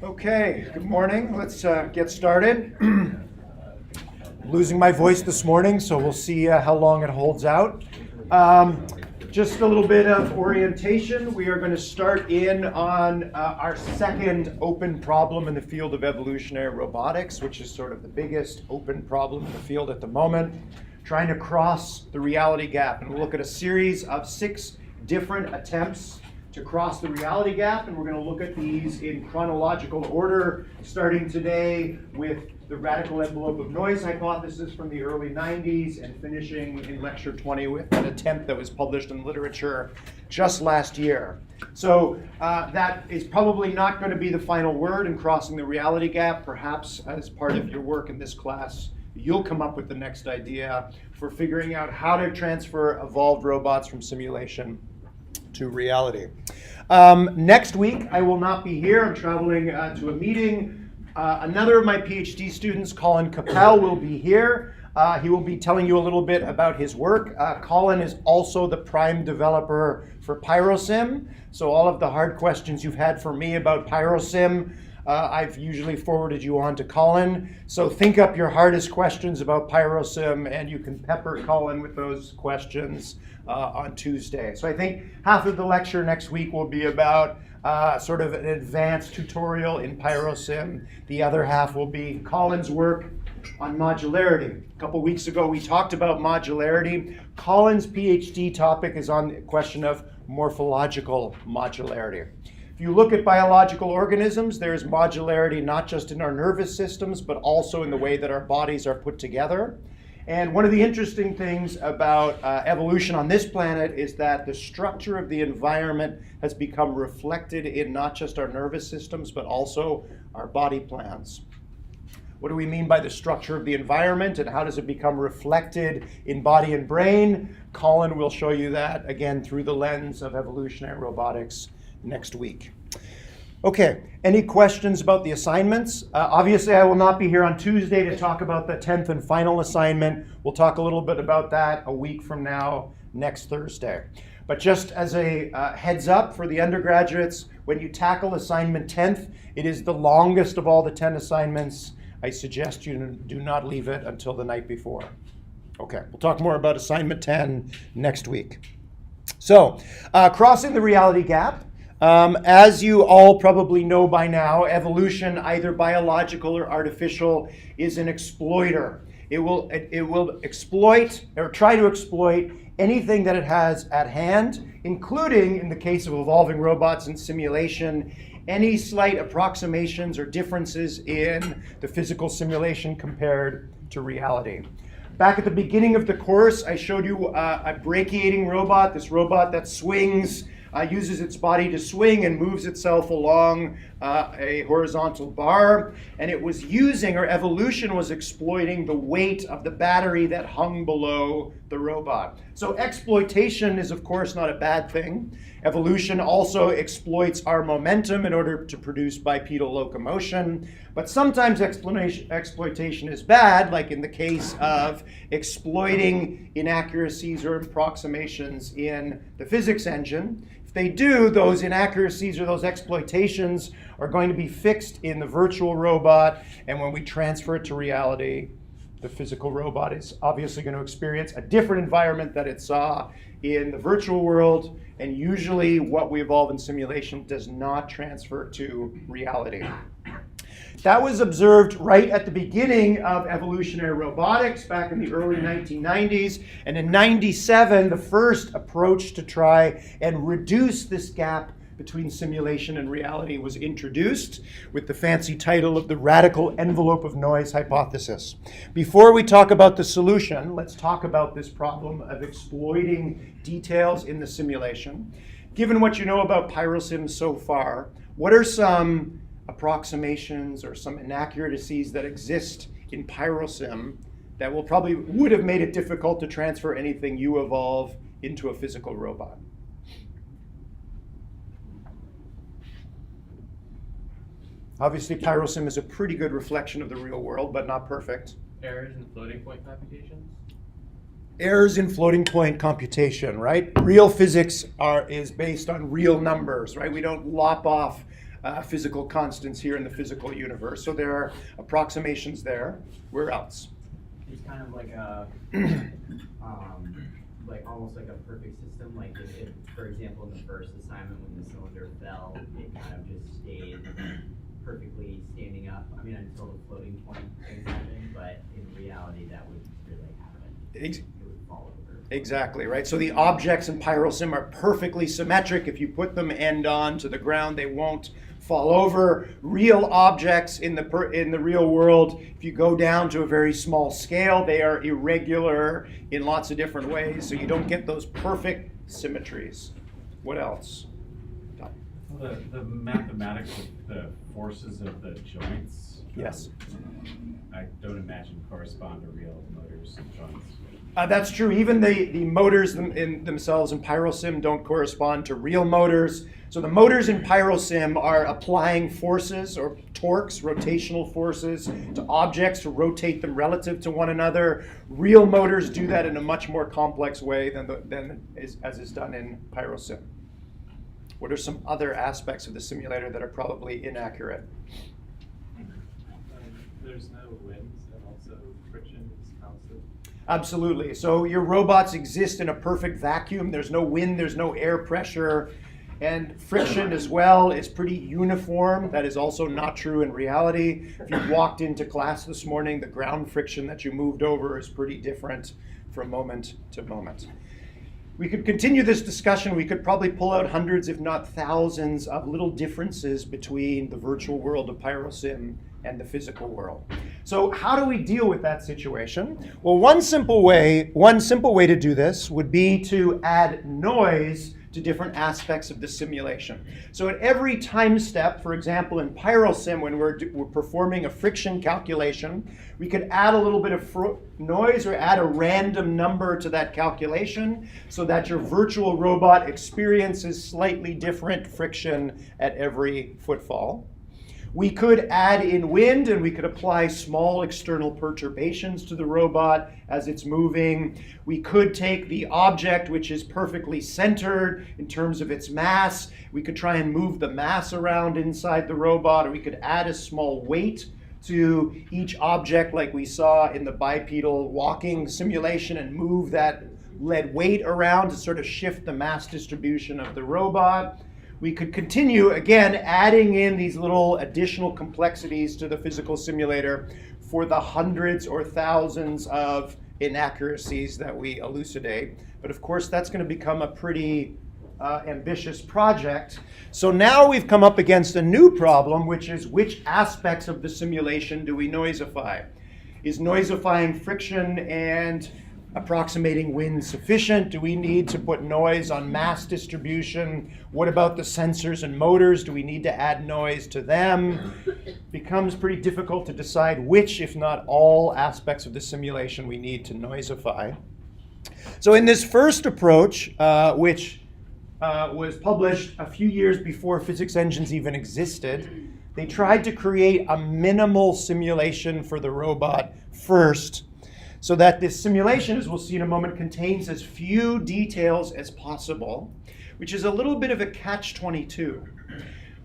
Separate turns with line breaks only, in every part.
Okay, good morning. Let's get started. Losing my voice this morning, so we'll see how long it holds out. Just a little bit of orientation. We are going to start in on our second open problem in the field of evolutionary robotics, which is sort of the biggest open problem in the field at the moment, trying to cross the reality gap. And we'll look at a series of 6 different attempts to cross the reality gap, and we're going to look at these in chronological order, starting today with the radical envelope of noise hypothesis from the early 90s and finishing in lecture 20 with an attempt that was published in literature just last year. So that is probably not going to be the final word in crossing the reality gap. Perhaps as part of your work in this class, you'll come up with the next idea for figuring out how to transfer evolved robots from simulation to reality. Next week, I will not be here. I'm traveling to a meeting. Another of my PhD students, Colin Capel, will be here. He will be telling you a little bit about his work. Colin is also the prime developer for PyroSim. So all of the hard questions you've had for me about PyroSim, I've usually forwarded you on to Colin. So think up your hardest questions about PyroSim, and you can pepper Colin with those questions on Tuesday. So I think half of the lecture next week will be about sort of an advanced tutorial in PyroSim. The other half will be Colin's work on modularity. A couple weeks ago, we talked about modularity. Colin's PhD topic is on the question of morphological modularity. If you look at biological organisms, there's modularity not just in our nervous systems, but also in the way that our bodies are put together. And one of the interesting things about evolution on this planet is that the structure of the environment has become reflected in not just our nervous systems, but also our body plans. What do we mean by the structure of the environment, and how does it become reflected in body and brain? Colin will show you that, again, through the lens of evolutionary robotics next week. Okay, any questions about the assignments? Obviously, I will not be here on Tuesday to talk about the 10th and final assignment. We'll talk a little bit about that a week from now, next Thursday. But just as a heads up for the undergraduates, when you tackle assignment 10th, it is the longest of all the 10 assignments. I suggest you do not leave it until the night before. Okay, we'll talk more about assignment 10 next week. So, crossing the reality gap. As you all probably know by now, evolution, either biological or artificial, is an exploiter. It will exploit or try to exploit anything that it has at hand, including, in the case of evolving robots in simulation, any slight approximations or differences in the physical simulation compared to reality. Back at the beginning of the course, I showed you a brachiating robot, this robot that swings, uses its body to swing and moves itself along a horizontal bar. And it was using, or evolution was exploiting, the weight of the battery that hung below the robot. So exploitation is, of course, not a bad thing. Evolution also exploits our momentum in order to produce bipedal locomotion. But sometimes exploitation is bad, like in the case of exploiting inaccuracies or approximations in the physics engine. If they do, those inaccuracies or those exploitations are going to be fixed in the virtual robot, and when we transfer it to reality, the physical robot is obviously going to experience a different environment that it saw in the virtual world, and usually what we evolve in simulation does not transfer to reality. That was observed right at the beginning of evolutionary robotics back in the early 1990s. And in 97, the first approach to try and reduce this gap between simulation and reality was introduced with the fancy title of the radical envelope of noise hypothesis. Before we talk about the solution, let's talk about this problem of exploiting details in the simulation. Given what you know about PyroSim so far, what are some approximations or some inaccuracies that exist in PyroSim that would have made it difficult to transfer anything you evolve into a physical robot? Obviously, PyroSim is a pretty good reflection of the real world, but not perfect.
Errors in floating point computations?
Errors in floating point computation, right? Real physics is based on real numbers, right? We don't lop off physical constants here in the physical universe. So there are approximations there. Where else?
It's kind of like a, like almost like a perfect system. Like if, for example, in the first assignment when the cylinder fell, it kind of just stayed perfectly standing up. I mean, until the floating point thing happened, but in reality, that would really happen. It would fall over.
Exactly, right? So the objects in PyroSim are perfectly symmetric. If you put them end on to the ground, they won't fall over. Real objects in the real world, if you go down to a very small scale, they are irregular in lots of different ways, so you don't get those perfect symmetries. What else?
Well, the mathematics of the forces of the joints,
Yes.
I don't imagine correspond to real motors and joints.
That's true. Even the motors themselves in PyroSim don't correspond to real motors. So the motors in PyroSim are applying forces or torques, rotational forces, to objects to rotate them relative to one another. Real motors do that in a much more complex way as is done in PyroSim. What are some other aspects of the simulator that are probably inaccurate?
There's no winds, and also friction is constant.
Absolutely. So your robots exist in a perfect vacuum. There's no wind, there's no air pressure, and friction as well is pretty uniform. That is also not true in reality. If you walked into class this morning, the ground friction that you moved over is pretty different from moment to moment. We could continue this discussion. We could probably pull out hundreds, if not thousands, of little differences between the virtual world of PyroSim and the physical world. So how do we deal with that situation? Well, one simple way to do this would be to add noise to different aspects of the simulation. So at every time step, for example, in PyroSim, when we're performing a friction calculation, we could add a little bit of noise or add a random number to that calculation so that your virtual robot experiences slightly different friction at every footfall. We could add in wind, and we could apply small external perturbations to the robot as it's moving. We could take the object, which is perfectly centered in terms of its mass. We could try and move the mass around inside the robot, or we could add a small weight to each object like we saw in the bipedal walking simulation and move that lead weight around to sort of shift the mass distribution of the robot. We could continue, again, adding in these little additional complexities to the physical simulator for the hundreds or thousands of inaccuracies that we elucidate. But of course, that's going to become a pretty ambitious project. So now we've come up against a new problem, which is which aspects of the simulation do we noisify? Is noisifying friction and approximating wind sufficient? Do we need to put noise on mass distribution? What about the sensors and motors? Do we need to add noise to them? Becomes pretty difficult to decide which, if not all, aspects of the simulation we need to noisify. So in this first approach, which was published a few years before physics engines even existed, they tried to create a minimal simulation for the robot first, so that this simulation, as we'll see in a moment, contains as few details as possible, which is a little bit of a catch-22.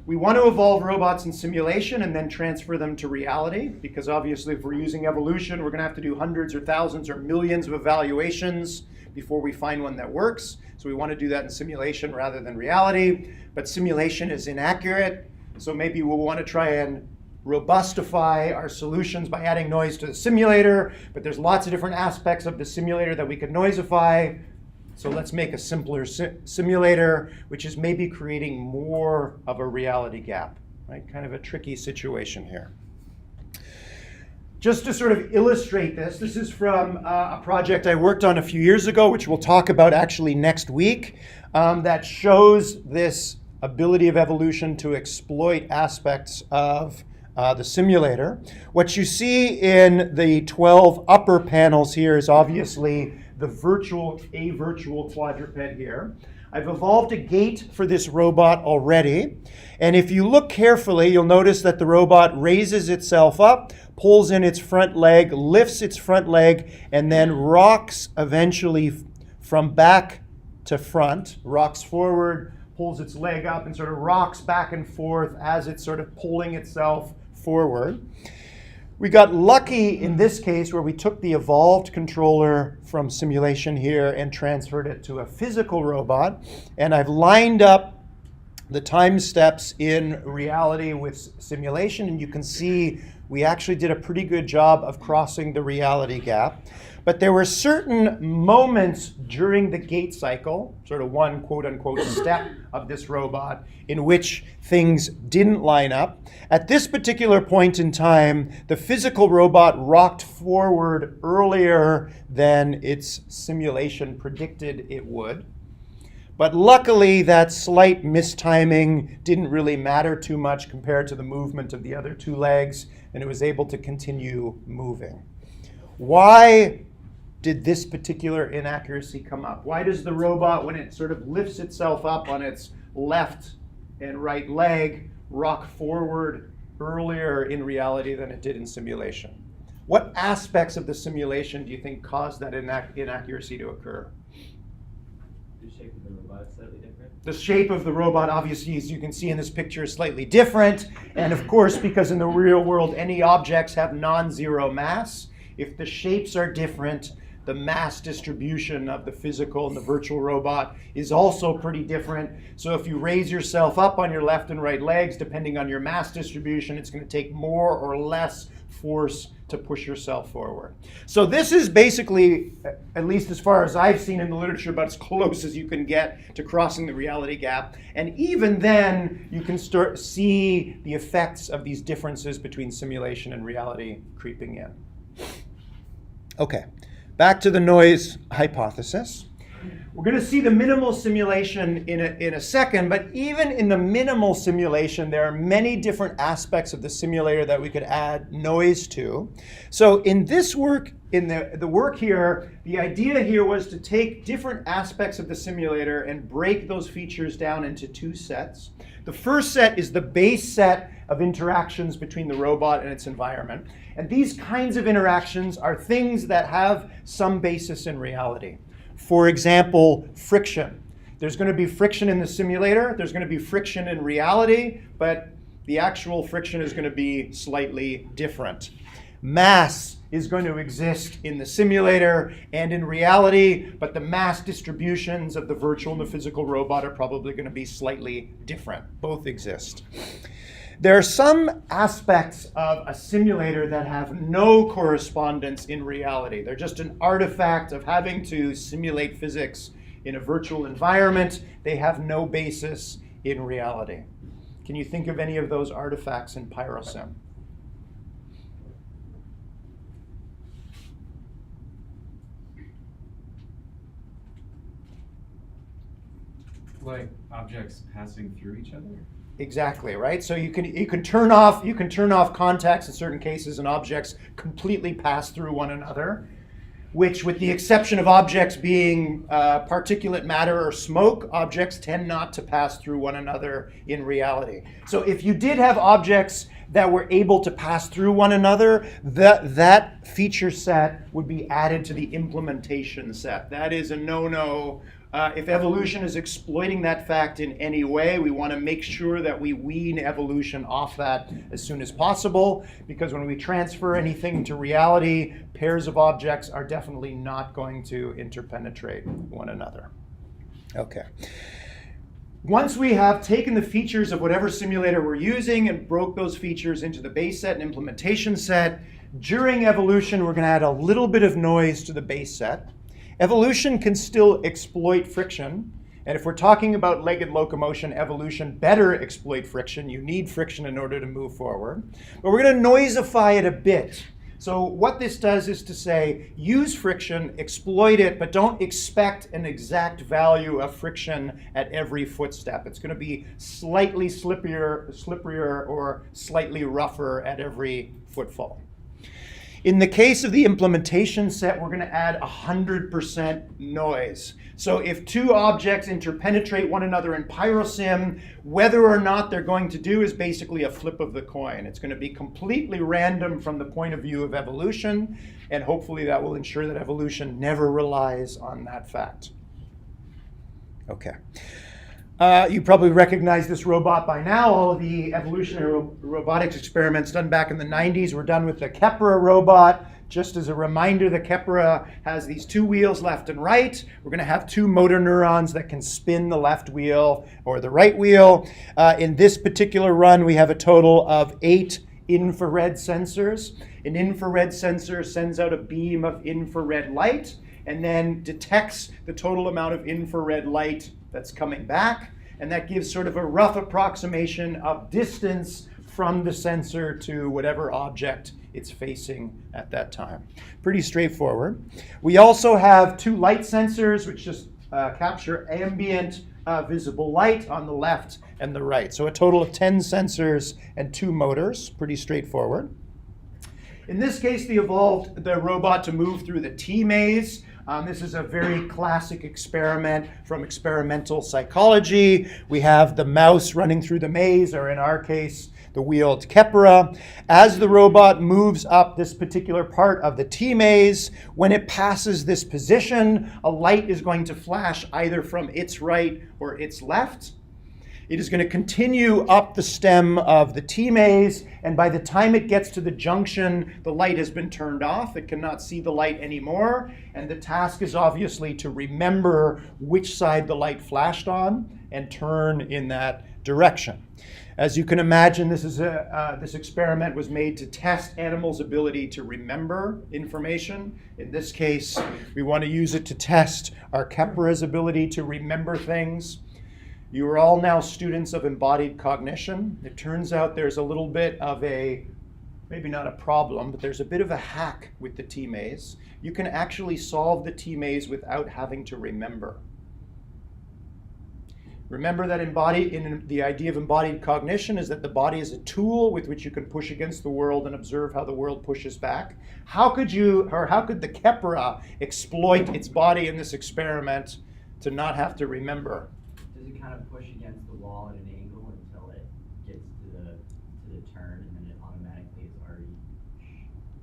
We want to evolve robots in simulation and then transfer them to reality, because obviously if we're using evolution, we're going to have to do hundreds or thousands or millions of evaluations before we find one that works. So we want to do that in simulation rather than reality. But simulation is inaccurate, so maybe we'll want to try and robustify our solutions by adding noise to the simulator, but there's lots of different aspects of the simulator that we could noisify. So let's make a simpler simulator, which is maybe creating more of a reality gap, right? Kind of a tricky situation here. Just to sort of illustrate this is from a project I worked on a few years ago, which we'll talk about actually next week, that shows this ability of evolution to exploit aspects of the simulator. What you see in the 12 upper panels here is obviously a virtual quadruped here. I've evolved a gait for this robot already, and if you look carefully, you'll notice that the robot raises itself up, pulls in its front leg, lifts its front leg, and then rocks eventually from back to front, rocks forward, pulls its leg up and sort of rocks back and forth as it's sort of pulling itself forward. We got lucky in this case where we took the evolved controller from simulation here and transferred it to a physical robot. And I've lined up the time steps in reality with simulation, and you can see we actually did a pretty good job of crossing the reality gap. But there were certain moments during the gait cycle, sort of one quote-unquote step of this robot, in which things didn't line up. At this particular point in time, the physical robot rocked forward earlier than its simulation predicted it would. But luckily, that slight mistiming didn't really matter too much compared to the movement of the other two legs, and it was able to continue moving. Why did this particular inaccuracy come up? Why does the robot, when it sort of lifts itself up on its left and right leg, rock forward earlier in reality than it did in simulation? What aspects of the simulation do you think caused that inaccuracy to occur?
The shape of the robot is slightly different.
The shape of the robot, obviously, as you can see in this picture, is slightly different. And of course, because in the real world, any objects have non-zero mass. If the shapes are different, the mass distribution of the physical and the virtual robot is also pretty different. So if you raise yourself up on your left and right legs, depending on your mass distribution, it's going to take more or less force to push yourself forward. So this is basically, at least as far as I've seen in the literature, about as close as you can get to crossing the reality gap. And even then, you can start see the effects of these differences between simulation and reality creeping in. Okay, back to the noise hypothesis. We're going to see the minimal simulation in a second, but even in the minimal simulation, there are many different aspects of the simulator that we could add noise to. So in this work, in the work here, the idea here was to take different aspects of the simulator and break those features down into two sets. The first set is the base set of interactions between the robot and its environment. And these kinds of interactions are things that have some basis in reality. For example, friction. There's going to be friction in the simulator, there's going to be friction in reality, but the actual friction is going to be slightly different. Mass is going to exist in the simulator and in reality, but the mass distributions of the virtual and the physical robot are probably going to be slightly different. Both exist. There are some aspects of a simulator that have no correspondence in reality. They're just an artifact of having to simulate physics in a virtual environment. They have no basis in reality. Can you think of any of those artifacts in PyroSim?
Like objects passing through each other?
Exactly, right? So you can turn off contacts in certain cases, and objects completely pass through one another, which, with the exception of objects being particulate matter or smoke, objects tend not to pass through one another in reality. So if you did have objects that were able to pass through one another, that feature set would be added to the implementation set. That is a no-no. If evolution is exploiting that fact in any way, we want to make sure that we wean evolution off that as soon as possible, because when we transfer anything to reality, pairs of objects are definitely not going to interpenetrate one another. Okay. Once we have taken the features of whatever simulator we're using and broke those features into the base set and implementation set, during evolution, we're going to add a little bit of noise to the base set. Evolution can still exploit friction, and if we're talking about legged locomotion, evolution better exploit friction. You need friction in order to move forward. But we're going to noisify it a bit. So what this does is to say, use friction, exploit it, but don't expect an exact value of friction at every footstep. It's going to be slightly slipperier or slightly rougher at every footfall. In the case of the implementation set, we're going to add 100% noise. So if two objects interpenetrate one another in PyroSim, whether or not they're going to do is basically a flip of the coin. It's going to be completely random from the point of view of evolution, and hopefully that will ensure that evolution never relies on that fact. Okay. You probably recognize this robot by now. All of the evolutionary robotics experiments done back in the 90s were done with the Kepra robot. Just as a reminder, the Kepra has these two wheels, left and right. We're going to have two motor neurons that can spin the left wheel or the right wheel. In this particular run, we have a total of 8 infrared sensors. An infrared sensor sends out a beam of infrared light and then detects the total amount of infrared light that's coming back. And that gives sort of a rough approximation of distance from the sensor to whatever object it's facing at that time. Pretty straightforward. We also have 2 light sensors which just capture ambient visible light on the left and the right. So a total of 10 sensors and 2 motors. Pretty straightforward. In this case, they evolved the robot to move through the T-maze. This is a very classic experiment from experimental psychology. We have the mouse running through the maze, or in our case, the wheeled Kepra. As the robot moves up this particular part of the T-maze, when it passes this position, a light is going to flash either from its right or its left. It is going to continue up the stem of the T-maze, and by the time it gets to the junction, the light has been turned off. It cannot see the light anymore, and the task is obviously to remember which side the light flashed on and turn in that direction. As you can imagine, this experiment was made to test animals' ability to remember information. In this case, we want to use it to test our Kepra's ability to remember things. You are all now students of embodied cognition. It turns out there's a little bit of a, maybe not a problem, but there's a bit of a hack with the T-maze. You can actually solve the T-maze without having to remember. Remember that the idea of embodied cognition is that the body is a tool with which you can push against the world and observe how the world pushes back. How could the Kepra exploit its body in this experiment to not have to remember?
Does it kind of push against the wall at an angle until it gets to the turn, and then it automatically is already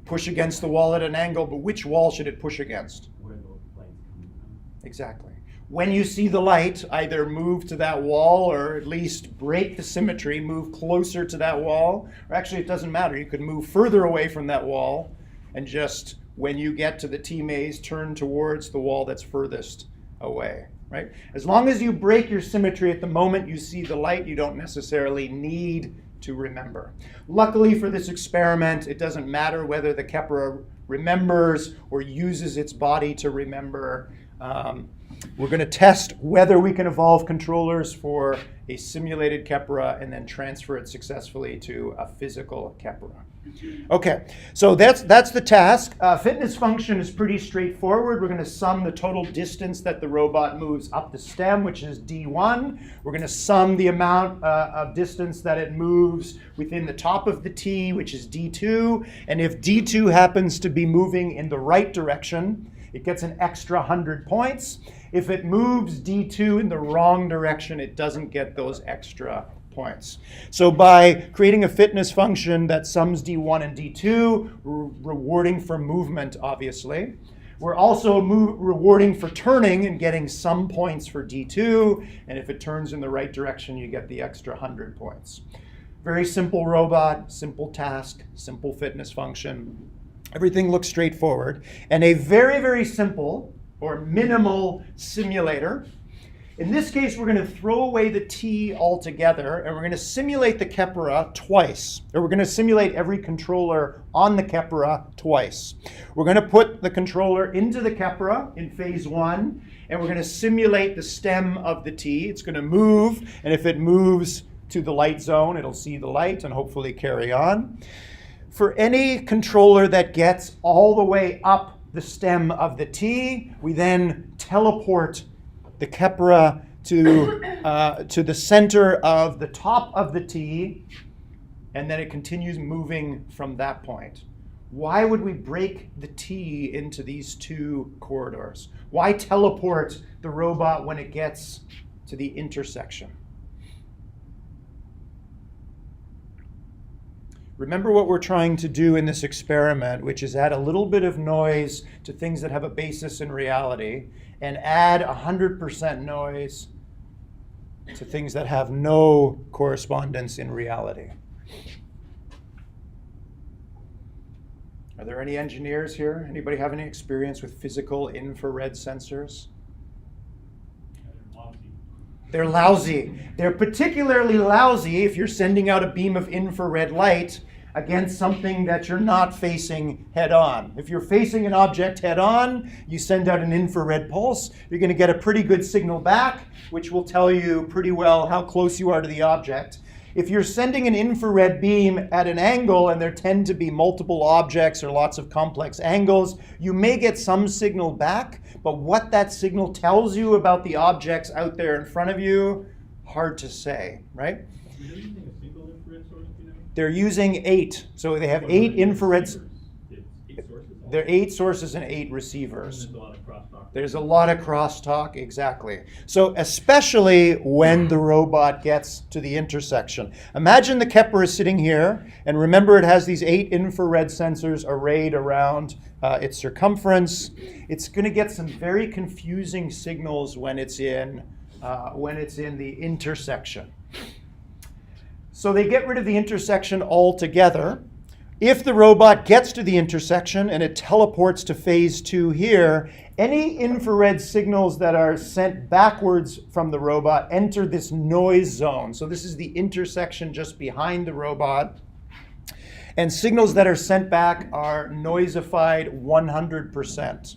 Push against the wall at an angle, but which wall should it push against?
where the light's coming from?
Exactly. When you see the light, either move to that wall or at least break the symmetry, move closer to that wall. Or actually, it doesn't matter. You could move further away from that wall and just, when you get to the T-maze, turn towards the wall that's furthest away. Right? As long as you break your symmetry at the moment you see the light, you don't necessarily need to remember. Luckily for this experiment, it doesn't matter whether the Kepra remembers or uses its body to remember. We're going to test whether we can evolve controllers for a simulated Kepra and then transfer it successfully to a physical Kepra. Okay, so that's the task. Fitness function is pretty straightforward. We're going to sum the total distance that the robot moves up the stem, which is d1. We're going to sum the amount of distance that it moves within the top of the T, which is d2. And if d2 happens to be moving in the right direction, it gets an extra 100 points. If it moves d2 in the wrong direction, it doesn't get those extra points. So by creating a fitness function that sums d1 and d2, we're rewarding for movement, obviously. We're also rewarding for turning and getting some points for d2. And if it turns in the right direction, you get the extra 100 points. Very simple robot, simple task, simple fitness function. Everything looks straightforward. And a very, very simple or minimal simulator. In this case, we're going to throw away the T altogether, and we're going to simulate the Kepra twice. Or we're going to simulate every controller on the Kepra twice. We're going to put the controller into the Kepra in phase 1, and we're going to simulate the stem of the T. It's going to move, and if it moves to the light zone, it'll see the light and hopefully carry on. For any controller that gets all the way up the stem of the T, we then teleport the Kepra to the center of the top of the T, and then it continues moving from that point. Why would we break the T into these two corridors? Why teleport the robot when it gets to the intersection? Remember what we're trying to do in this experiment, which is add a little bit of noise to things that have a basis in reality and add 100% noise to things that have no correspondence in reality. Are there any engineers here? Anybody have any experience with physical infrared sensors? They're lousy. They're particularly lousy if you're sending out a beam of infrared light against something that you're not facing head on. If you're facing an object head on, you send out an infrared pulse, you're going to get a pretty good signal back, which will tell you pretty well how close you are to the object. If you're sending an infrared beam at an angle, and there tend to be multiple objects or lots of complex angles, you may get some signal back, but what that signal tells you about the objects out there in front of you, hard to say, right? They're using 8. So they have 8 infrareds. There are 8 sources and 8 receivers. There's a lot of crosstalk, exactly. So especially when the robot gets to the intersection. Imagine the Kepler is sitting here, and remember it has these 8 infrared sensors arrayed around its circumference. It's going to get some very confusing signals when it's in the intersection. So they get rid of the intersection altogether. If the robot gets to the intersection and it teleports to phase 2 here, any infrared signals that are sent backwards from the robot enter this noise zone. So this is the intersection just behind the robot. And signals that are sent back are noisified 100%.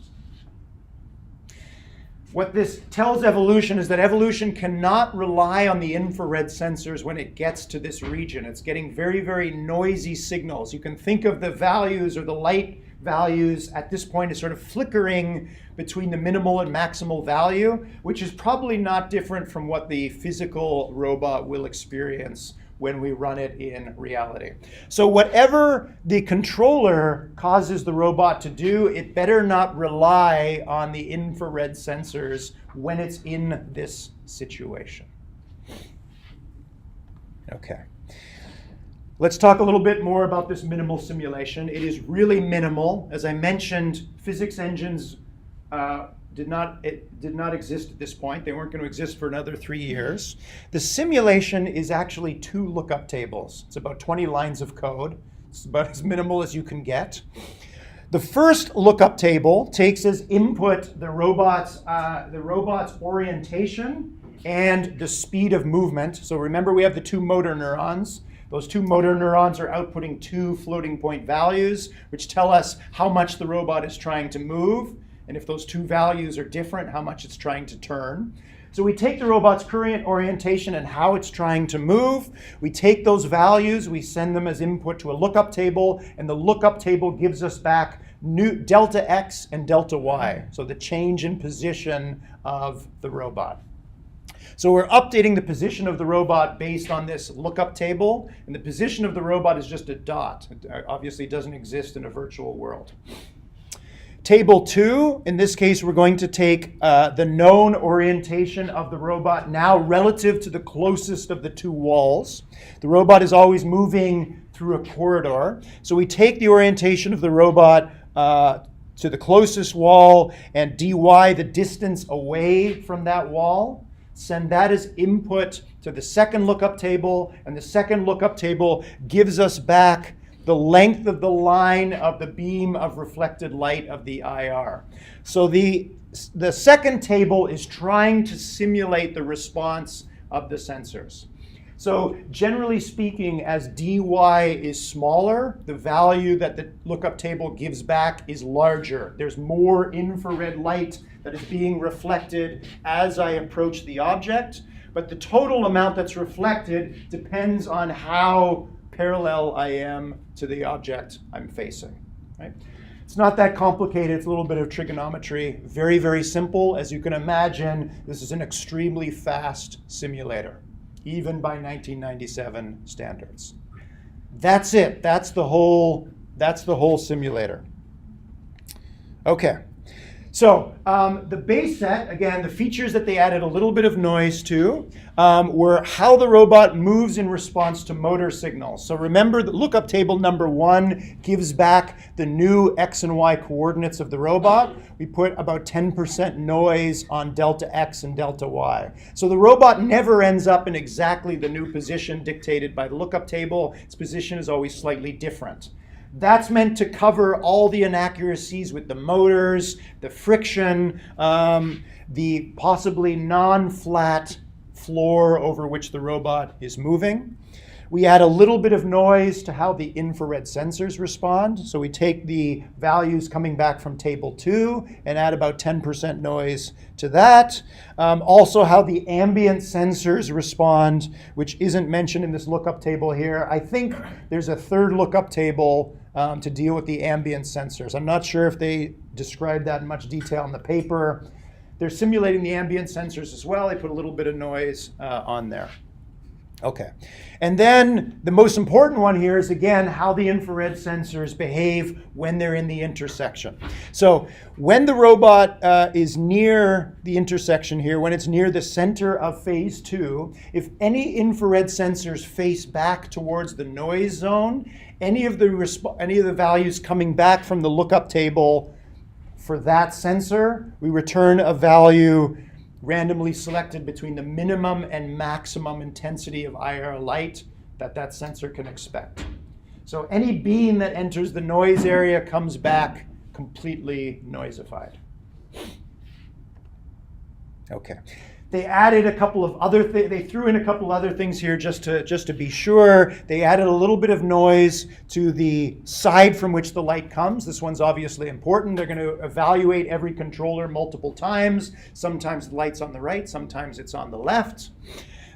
What this tells evolution is that evolution cannot rely on the infrared sensors when it gets to this region. It's getting very, very noisy signals. You can think of the values or the light values at this point as sort of flickering between the minimal and maximal value, which is probably not different from what the physical robot will experience when we run it in reality. So whatever the controller causes the robot to do, it better not rely on the infrared sensors when it's in this situation. Okay. Let's talk a little bit more about this minimal simulation. It is really minimal. As I mentioned, physics engines did not exist at this point. They weren't going to exist for another 3 years. The simulation is actually 2 lookup tables. It's about 20 lines of code. It's about as minimal as you can get. The first lookup table takes as input the robot's orientation and the speed of movement. So remember, we have the 2 motor neurons. Those 2 motor neurons are outputting 2 floating point values, which tell us how much the robot is trying to move. And if those 2 values are different, how much it's trying to turn. So we take the robot's current orientation and how it's trying to move. We take those values, we send them as input to a lookup table, and the lookup table gives us back new delta x and delta y, so the change in position of the robot. So we're updating the position of the robot based on this lookup table, and the position of the robot is just a dot. It obviously doesn't exist in a virtual world. Table 2, in this case, we're going to take the known orientation of the robot now relative to the closest of the 2 walls. The robot is always moving through a corridor. So we take the orientation of the robot to the closest wall and dy, the distance away from that wall. Send that as input to the second lookup table, and the second lookup table gives us back the length of the line of the beam of reflected light of the IR. So the second table is trying to simulate the response of the sensors. So generally speaking, as dy is smaller, the value that the lookup table gives back is larger. There's more infrared light that is being reflected as I approach the object, but the total amount that's reflected depends on how parallel I am to the object I'm facing, right? It's not that complicated. It's a little bit of trigonometry. Very, very simple. As you can imagine, this is an extremely fast simulator, even by 1997 standards. That's it. That's the whole simulator. Okay. So the Baseset, again, the features that they added a little bit of noise to were how the robot moves in response to motor signals. So remember that lookup table number 1 gives back the new X and Y coordinates of the robot. We put about 10% noise on delta X and delta Y. So the robot never ends up in exactly the new position dictated by the lookup table. Its position is always slightly different. That's meant to cover all the inaccuracies with the motors, the friction, the possibly non-flat floor over which the robot is moving. We add a little bit of noise to how the infrared sensors respond. So we take the values coming back from table 2 and add about 10% noise to that. Also how the ambient sensors respond, which isn't mentioned in this lookup table here. I think there's a third lookup table to deal with the ambient sensors. I'm not sure if they describe that in much detail in the paper. They're simulating the ambient sensors as well. They put a little bit of noise on there. Okay, and then the most important one here is, again, how the infrared sensors behave when they're in the intersection. So when the robot is near the intersection here, when it's near the center of phase 2, if any infrared sensors face back towards the noise zone, any of the values coming back from the lookup table for that sensor, we return a value randomly selected between the minimum and maximum intensity of IR light that sensor can expect. So any beam that enters the noise area comes back completely noisified. Okay. They added a couple of other things. They threw in a couple other things here just to be sure. They added a little bit of noise to the side from which the light comes. This one's obviously important. They're going to evaluate every controller multiple times. Sometimes the light's on the right, sometimes it's on the left.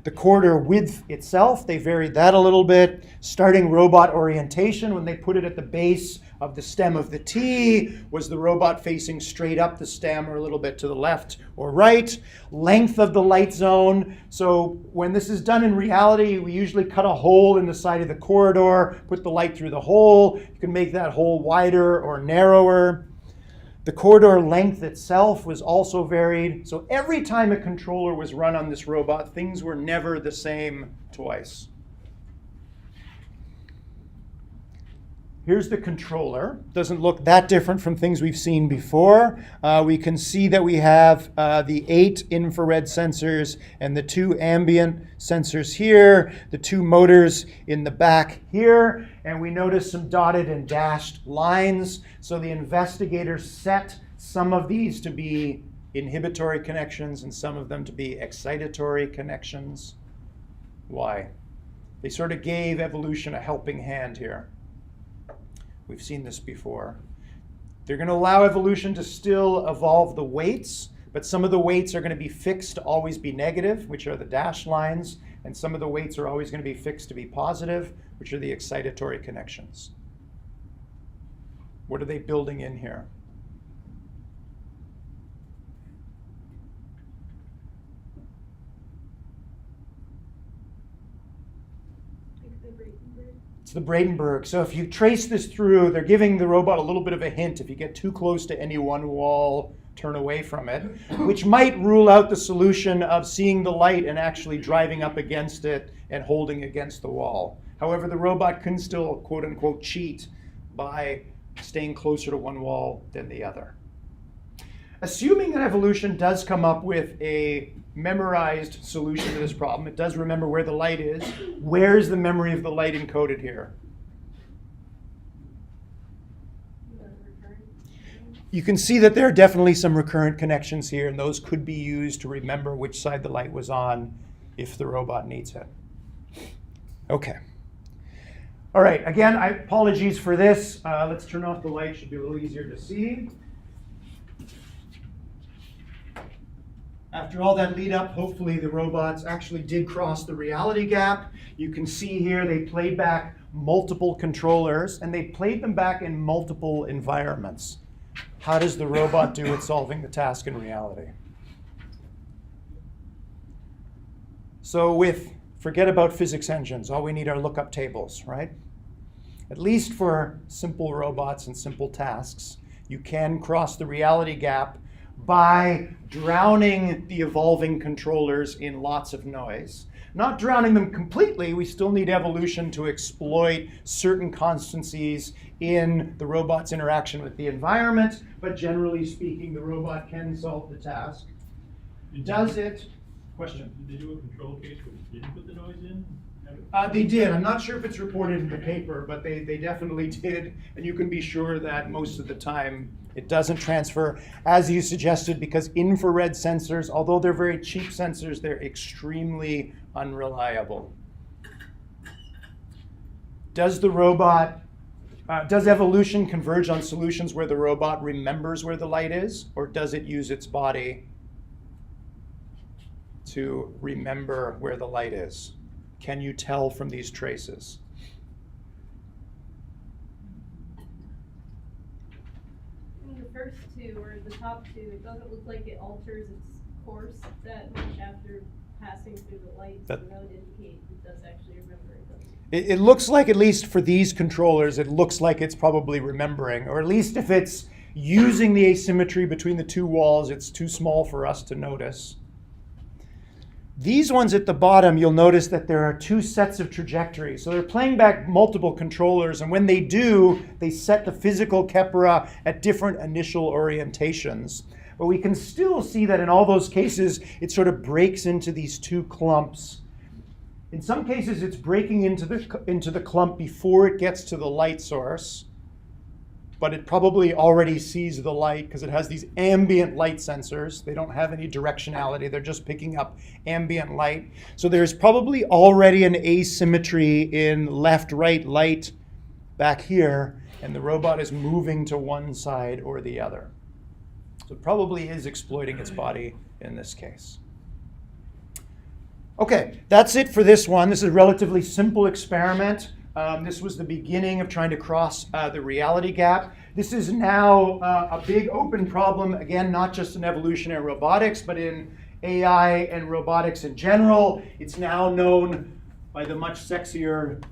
The corridor width itself, they varied that a little bit. Starting robot orientation, when they put it at the base of the stem of the T, was the robot facing straight up the stem or a little bit to the left or right? Length of the light zone. So when this is done in reality, we usually cut a hole in the side of the corridor, put the light through the hole. You can make that hole wider or narrower. The corridor length itself was also varied. So every time a controller was run on this robot, things were never the same twice. Here's the controller. Doesn't look that different from things we've seen before. We can see that we have the 8 infrared sensors and the 2 ambient sensors here, the 2 motors in the back here, and we notice some dotted and dashed lines. So the investigators set some of these to be inhibitory connections and some of them to be excitatory connections. Why? They sort of gave evolution a helping hand here. We've seen this before. They're going to allow evolution to still evolve the weights, but some of the weights are going to be fixed to always be negative, which are the dashed lines, and some of the weights are always going to be fixed to be positive, which are the excitatory connections. What are they building in here? It's the Bradenburg. So if you trace this through, they're giving the robot a little bit of a hint. If you get too close to any one wall, turn away from it, which might rule out the solution of seeing the light and actually driving up against it and holding against the wall. However, the robot can still, quote unquote, cheat by staying closer to one wall than the other. Assuming that evolution does come up with a memorized solution to this problem, it does remember where the light is. Where's the memory of the light encoded here? You can see that there are definitely some recurrent connections here, and those could be used to remember which side the light was on if the robot needs it. Okay. All right, again, apologies for this. Let's turn off the light, should be a little easier to see. After all that lead up, hopefully the robots actually did cross the reality gap. You can see here they played back multiple controllers, and they played them back in multiple environments. How does the robot do at solving the task in reality? So forget about physics engines. All we need are lookup tables, right? At least for simple robots and simple tasks, you can cross the reality gap by drowning the evolving controllers in lots of noise. Not drowning them completely, we still need evolution to exploit certain constancies in the robot's interaction with the environment, but generally speaking, the robot can solve the task. Does it? Question.
Did they do a control case where they didn't put the noise in?
They did. I'm not sure if it's reported in the paper, but they definitely did. And you can be sure that most of the time it doesn't transfer, as you suggested, because infrared sensors, although they're very cheap sensors, they're extremely unreliable. Does the robot, does evolution converge on solutions where the robot remembers where the light is, or does it use its body to remember where the light is? Can you tell from these traces?
In the first two, or the top two, it doesn't look like it alters its course that much after passing through the light, so that would indicate it does actually remember it, doesn't it?
It looks like, at least for these controllers, it looks like it's probably remembering, or at least if it's using the asymmetry between the two walls, it's too small for us to notice. These ones at the bottom, you'll notice that there are two sets of trajectories. So they're playing back multiple controllers, and when they do, they set the physical Kepra at different initial orientations. But we can still see that in all those cases, it sort of breaks into these two clumps. In some cases, it's breaking into the clump before it gets to the light source, but it probably already sees the light because it has these ambient light sensors. They don't have any directionality. They're just picking up ambient light. So there's probably already an asymmetry in left-right light back here, and the robot is moving to one side or the other. So it probably is exploiting its body in this case. Okay, that's it for this one. This is a relatively simple experiment. This was the beginning of trying to cross the reality gap. This is now a big open problem, again, not just in evolutionary robotics, but in AI and robotics in general. It's now known by the much sexier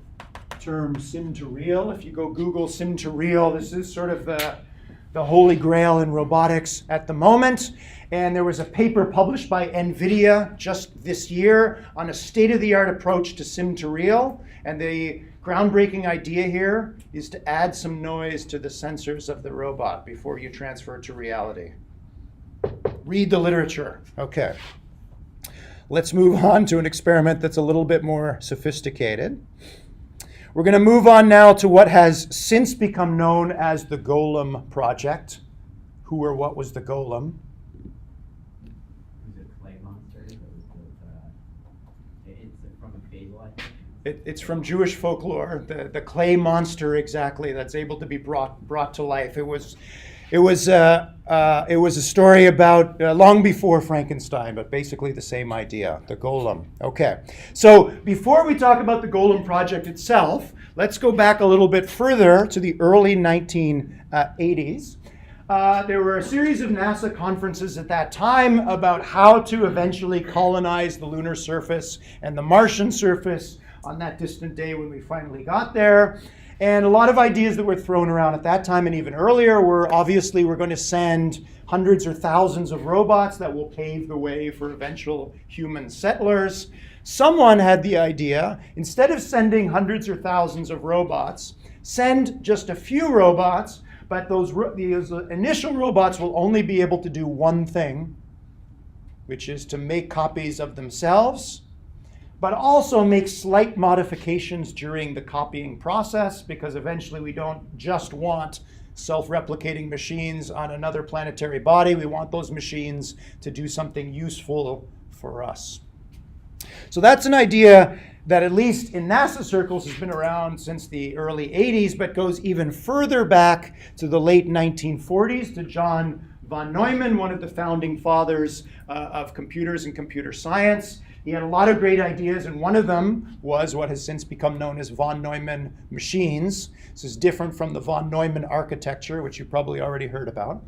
term sim to real. If you go Google sim to real, this is sort of the holy grail in robotics at the moment. And there was a paper published by NVIDIA just this year on a state-of-the-art approach to sim to real. And the groundbreaking idea here is to add some noise to the sensors of the robot before you transfer to reality. Read the literature. Okay. Let's move on to an experiment that's a little bit more sophisticated. We're going to move on now to what has since become known as the Golem project. Who or what was the Golem?
Was it clay monster? It's from a fable, I think.
It's from Jewish folklore, the clay monster, exactly, that's able to be brought to life. It was a story about long before Frankenstein, but basically the same idea, the Golem. Okay, so before we talk about the Golem project itself, let's go back a little bit further to the early 1980s. There were a series of NASA conferences at that time about how to eventually colonize the lunar surface and the Martian surface on that distant day when we finally got there. And a lot of ideas that were thrown around at that time and even earlier were, obviously, we're going to send hundreds or thousands of robots that will pave the way for eventual human settlers. Someone had the idea, instead of sending hundreds or thousands of robots, send just a few robots, but those initial robots will only be able to do one thing, which is to make copies of themselves, but also make slight modifications during the copying process, because eventually we don't just want self-replicating machines on another planetary body. We want those machines to do something useful for us. So that's an idea that, at least in NASA circles, has been around since the early 80s, but goes even further back to the late 1940s, to John von Neumann, one of the founding fathers of computers and computer science. He had a lot of great ideas, and one of them was what has since become known as von Neumann machines. This is different from the von Neumann architecture, which you probably already heard about.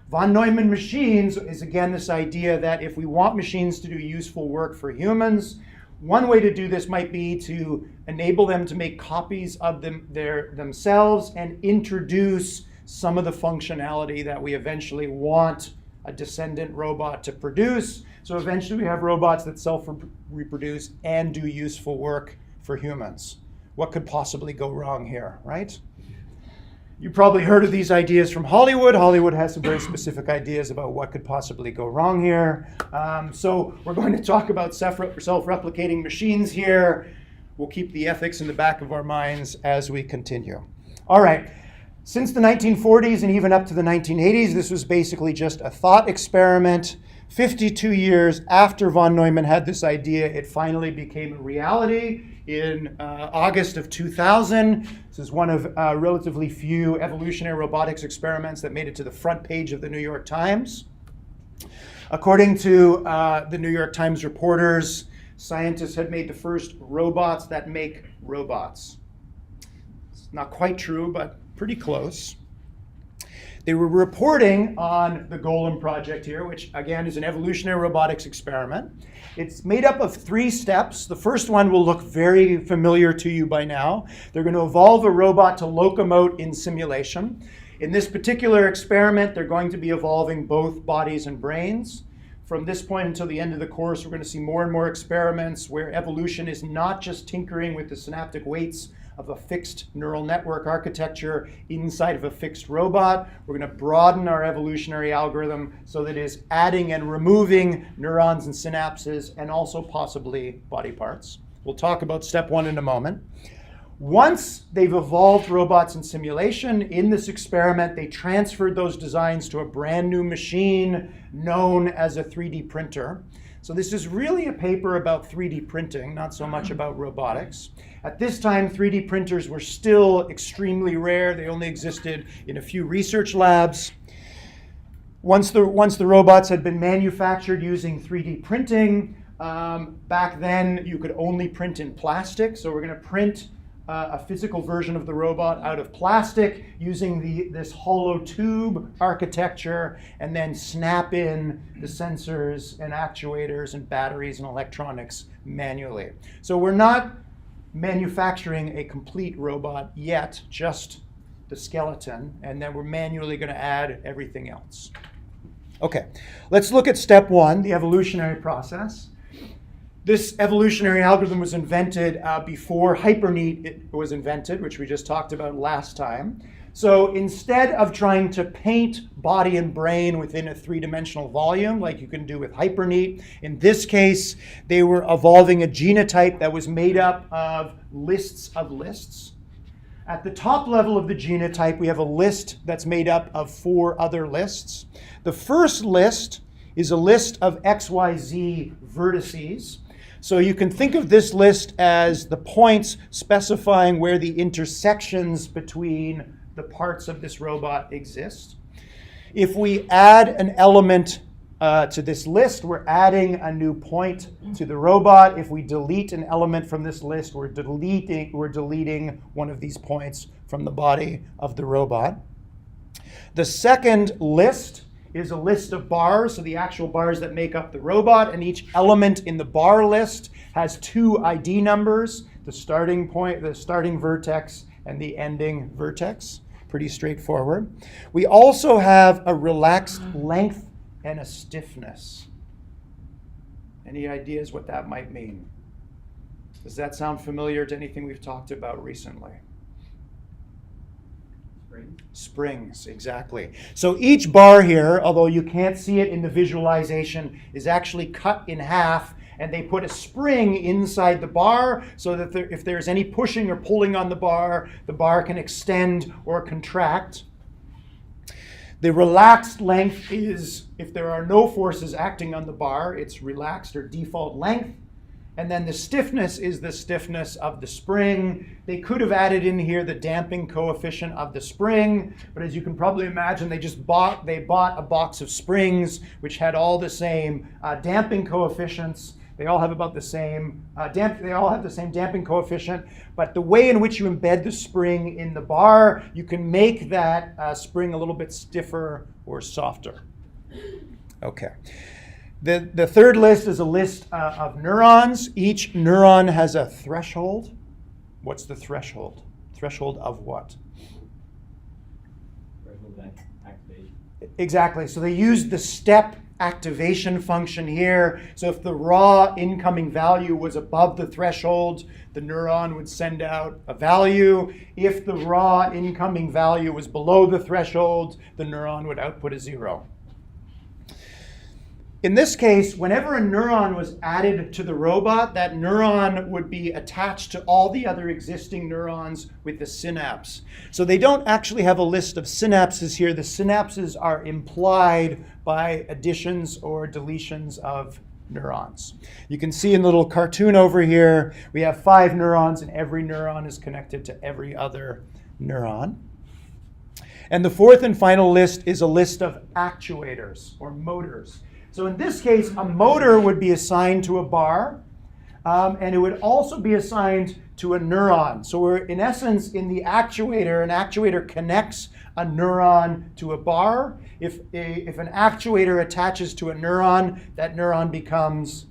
Von Neumann machines is, again, this idea that if we want machines to do useful work for humans, one way to do this might be to enable them to make copies of themselves and introduce some of the functionality that we eventually want a descendant robot to produce. So eventually we have robots that self-reproduce and do useful work for humans. What could possibly go wrong here, right? You probably heard of these ideas from Hollywood. Hollywood has some very specific ideas about what could possibly go wrong here. So we're going to talk about self-replicating machines here. We'll keep the ethics in the back of our minds as we continue. All right. Since the 1940s and even up to the 1980s, this was basically just a thought experiment. 52 years after von Neumann had this idea, it finally became a reality in August of 2000. This is one of relatively few evolutionary robotics experiments that made it to the front page of the New York Times. According to the New York Times reporters, scientists had made the first robots that make robots. It's not quite true, but pretty close. They were reporting on the Golem project here, which again is an evolutionary robotics experiment. It's made up of 3 steps. The first one will look very familiar to you by now. They're going to evolve a robot to locomote in simulation. In this particular experiment, they're going to be evolving both bodies and brains. From this point until the end of the course, we're going to see more and more experiments where evolution is not just tinkering with the synaptic weights of a fixed neural network architecture inside of a fixed robot. We're going to broaden our evolutionary algorithm so that it is adding and removing neurons and synapses and also possibly body parts. We'll talk about step 1 in a moment. Once they've evolved robots in simulation, in this experiment, they transferred those designs to a brand new machine known as a 3D printer. So this is really a paper about 3D printing, not so much about robotics. At this time, 3D printers were still extremely rare. They only existed in a few research labs. Once the robots had been manufactured using 3D printing, back then you could only print in plastic. So we're going to print a physical version of the robot out of plastic using this hollow tube architecture and then snap in the sensors and actuators and batteries and electronics manually. So we're not manufacturing a complete robot yet, just the skeleton, and then we're manually going to add everything else. Okay, let's look at step 1, the evolutionary process. This evolutionary algorithm was invented before HyperNeat was invented, which we just talked about last time. So instead of trying to paint body and brain within a 3-dimensional volume like you can do with HyperNeat, in this case, they were evolving a genotype that was made up of lists of lists. At the top level of the genotype, we have a list that's made up of 4 other lists. The first list is a list of XYZ vertices. So you can think of this list as the points specifying where the intersections between the parts of this robot exist. If we add an element to this list, we're adding a new point to the robot. If we delete an element from this list, we're deleting one of these points from the body of the robot. The second list is a list of bars, so the actual bars that make up the robot, and each element in the bar list has 2 ID numbers, the starting point, the starting vertex, and the ending vertex. Pretty straightforward. We also have a relaxed length and a stiffness. Any ideas what that might mean? Does that sound familiar to anything we've talked about recently? Springs, exactly. So each bar here, although you can't see it in the visualization, is actually cut in half, and they put a spring inside the bar so that if there's any pushing or pulling on the bar can extend or contract. The relaxed length is, if there are no forces acting on the bar, it's relaxed or default length. And then the stiffness is the stiffness of the spring. They could have added in here the damping coefficient of the spring, but as you can probably imagine, they bought a box of springs which had all the same damping coefficients. They all have about the same they all have the same damping coefficient, but the way in which you embed the spring in the bar, you can make that spring a little bit stiffer or softer. Okay. The third list is a list of neurons. Each neuron has a threshold. What's the threshold? Threshold of what?
Threshold activation.
Exactly. So they used the step activation function here. So if the raw incoming value was above the threshold, the neuron would send out a value. If the raw incoming value was below the threshold, the neuron would output a 0. In this case, whenever a neuron was added to the robot, that neuron would be attached to all the other existing neurons with the synapse. So they don't actually have a list of synapses here. The synapses are implied by additions or deletions of neurons. You can see in the little cartoon over here, we have 5 neurons, and every neuron is connected to every other neuron. And the fourth and final list is a list of actuators or motors. So in this case, a motor would be assigned to a bar, and it would also be assigned to a neuron. So we're, in essence, in the actuator, an actuator connects a neuron to a bar. If an actuator attaches to a neuron, that neuron becomes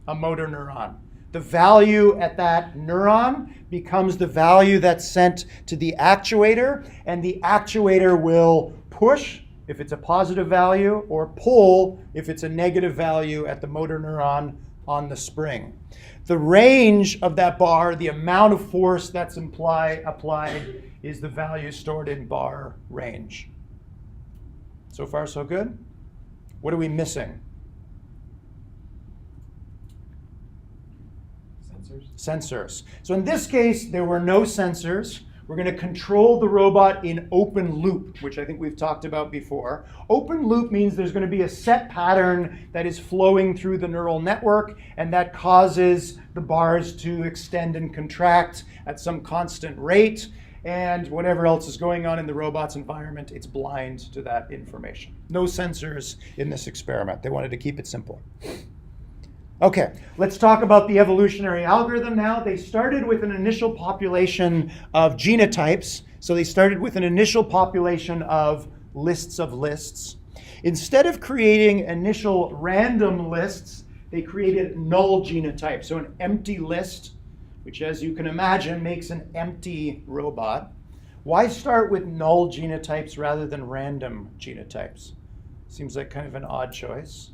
a motor neuron. The value at that neuron becomes the value that's sent to the actuator, and the actuator will push if it's a positive value, or pull if it's a negative value at the motor neuron on the spring. The range of that bar, the amount of force that's applied, is the value stored in bar range. So far, so good? What are we missing? Sensors. So in this case, there were no sensors. We're going to control the robot in open loop, which I think we've talked about before. Open loop means there's going to be a set pattern that is flowing through the neural network, and that causes the bars to extend and contract at some constant rate. And whatever else is going on in the robot's environment, it's blind to that information. No sensors in this experiment. They wanted to keep it simple. Okay, let's talk about the evolutionary algorithm now. They started with an initial population of genotypes. So they started with an initial population of lists. Instead of creating initial random lists, they created null genotypes. So an empty list, which, as you can imagine, makes an empty robot. Why start with null genotypes rather than random genotypes? Seems like kind of an odd choice.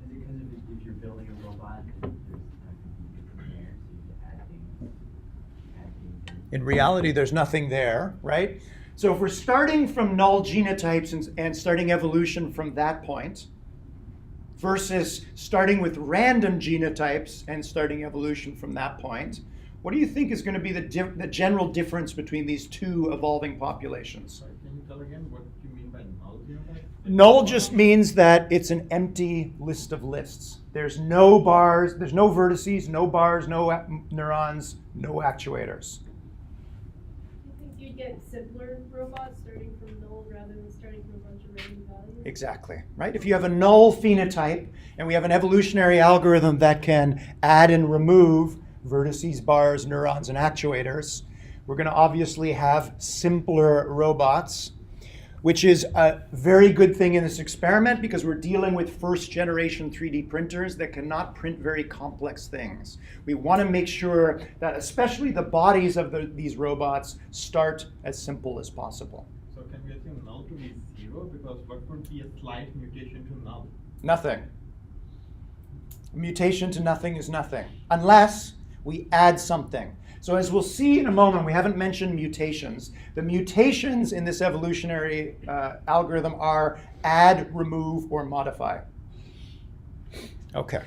Because if you're building a robot, there's not going to be different there, so you add things.
In reality, there's nothing there, right? So if we're starting from null genotypes and starting evolution from that point, versus starting with random genotypes and starting evolution from that point, what do you think is going to be the general difference between these two evolving populations?
Sorry, can you tell again what you mean by null genotype?
Null just means that it's an empty list of lists. There's no bars, there's no vertices, no bars, no neurons, no actuators.
Do you think you'd get simpler robots starting from null rather than starting from a bunch of random values?
Exactly, right? If you have a null phenotype and we have an evolutionary algorithm that can add and remove vertices, bars, neurons, and actuators, we're going to obviously have simpler robots, which is a very good thing in this experiment because we're dealing with first generation 3D printers that cannot print very complex things. We want to make sure that especially the bodies of these robots start as simple as possible.
So can we assume null to be 0? Because what would be a slight mutation to null?
Nothing. A mutation to nothing is nothing, unless we add something. So as we'll see in a moment, we haven't mentioned mutations. The mutations in this evolutionary algorithm are add, remove, or modify. Okay.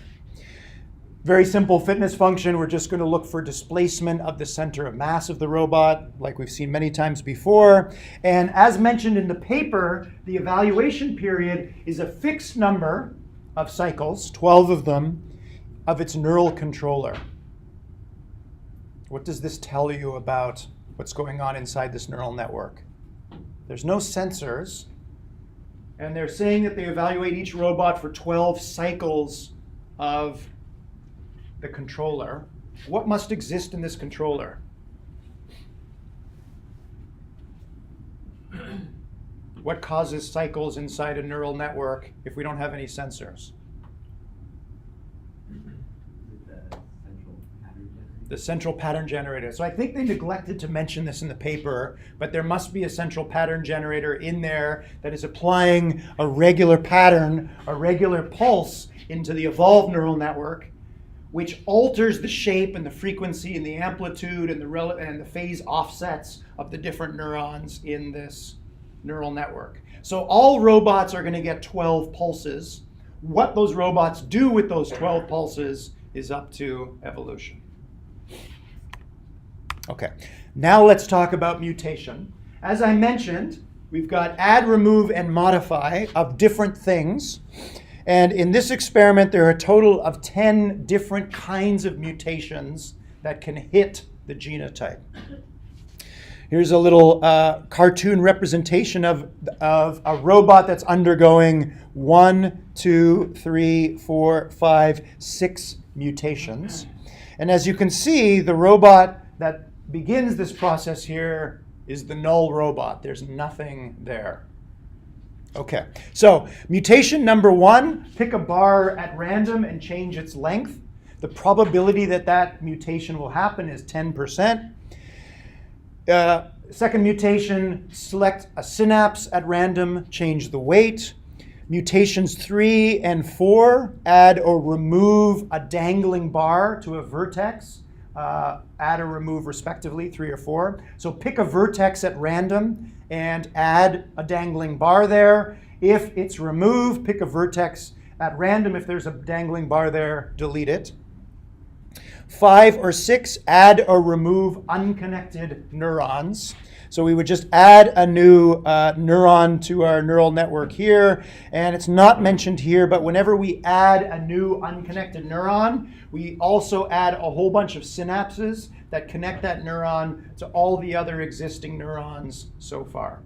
Very simple fitness function. We're just going to look for displacement of the center of mass of the robot, like we've seen many times before. And as mentioned in the paper, the evaluation period is a fixed number of cycles, 12 of them, of its neural controller. What does this tell you about what's going on inside this neural network? There's no sensors, and they're saying that they evaluate each robot for 12 cycles of the controller. What must exist in this controller? What causes cycles inside a neural network if we don't have any sensors?
Is it the central pattern generator?
The central pattern generator. So I think they neglected to mention this in the paper, but there must be a central pattern generator in there that is applying a regular pattern, a regular pulse into the evolved neural network, which alters the shape and the frequency and the amplitude and the phase offsets of the different neurons in this neural network. So all robots are going to get 12 pulses. What those robots do with those 12 pulses is up to evolution. Okay, now let's talk about mutation. As I mentioned, we've got add, remove, and modify of different things. And in this experiment, there are a total of 10 different kinds of mutations that can hit the genotype. Here's a little cartoon representation of a robot that's undergoing 1, 2, 3, 4, 5, 6 mutations. And as you can see, the robot that begins this process here is the null robot. There's nothing there. Okay, so mutation number 1, pick a bar at random and change its length. The probability that that mutation will happen is 10%. Second mutation, select a synapse at random, change the weight. Mutations 3 and 4, add or remove a dangling bar to a vertex. Add or remove respectively, 3 or 4. So pick a vertex at random and add a dangling bar there. If it's removed, pick a vertex at random. If there's a dangling bar there, delete it. 5 or 6, add or remove unconnected neurons. So we would just add a new neuron to our neural network here. And it's not mentioned here, but whenever we add a new unconnected neuron, we also add a whole bunch of synapses that connect that neuron to all the other existing neurons so far.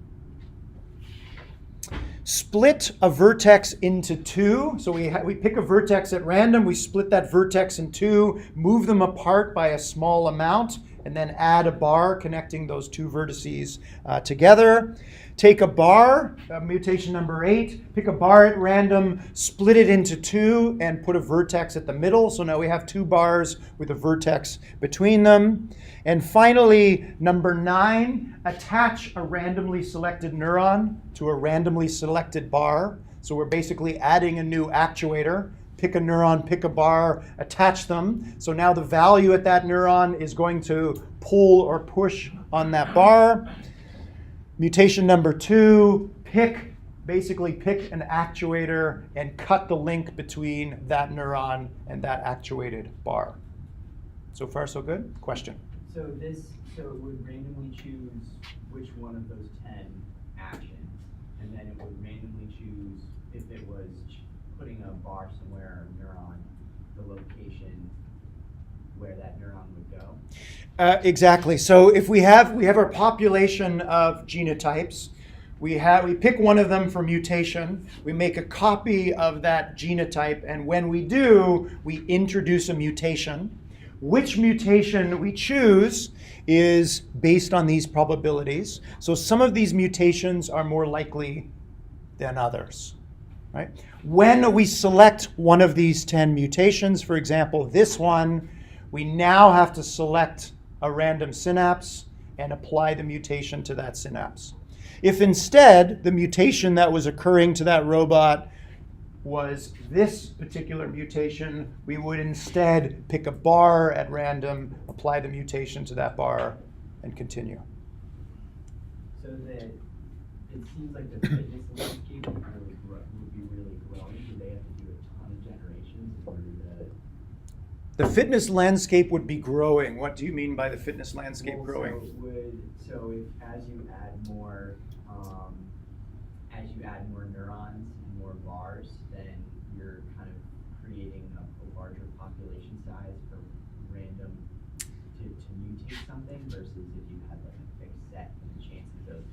Split a vertex into 2. So we pick a vertex at random, we split that vertex in 2, move them apart by a small amount, and then add a bar connecting those 2 vertices together. Take a bar, mutation number 8, pick a bar at random, split it into 2, and put a vertex at the middle. So now we have 2 bars with a vertex between them. And finally, number 9, attach a randomly selected neuron to a randomly selected bar. So we're basically adding a new actuator. Pick a neuron, pick a bar, attach them. So now the value at that neuron is going to pull or push on that bar. Mutation number 2, basically pick an actuator and cut the link between that neuron and that actuated bar. So far, so good? Question?
So it would randomly choose which one of those 10 actions, and then it would randomly choose if it was putting a bar somewhere or a neuron, the location where that neuron would go.
Exactly. So if we have our population of genotypes, we pick one of them for mutation, we make a copy of that genotype, and when we do, we introduce a mutation. Which mutation we choose is based on these probabilities. So some of these mutations are more likely than others, right? When we select one of these 10 mutations, for example, this one, we now have to select a random synapse and apply the mutation to that synapse. If instead the mutation that was occurring to that robot was this particular mutation, we would instead pick a bar at random, apply the mutation to that bar, and continue.
So that it seems like the fitness landscape would be really growing. Do they have to do a ton of generations in order to...
The fitness landscape would be growing. What do you mean by the fitness landscape growing?
So as you add more neurons and more bars, then you're kind of creating a larger population size for random to mutate something versus if you had like a fixed set and the chances of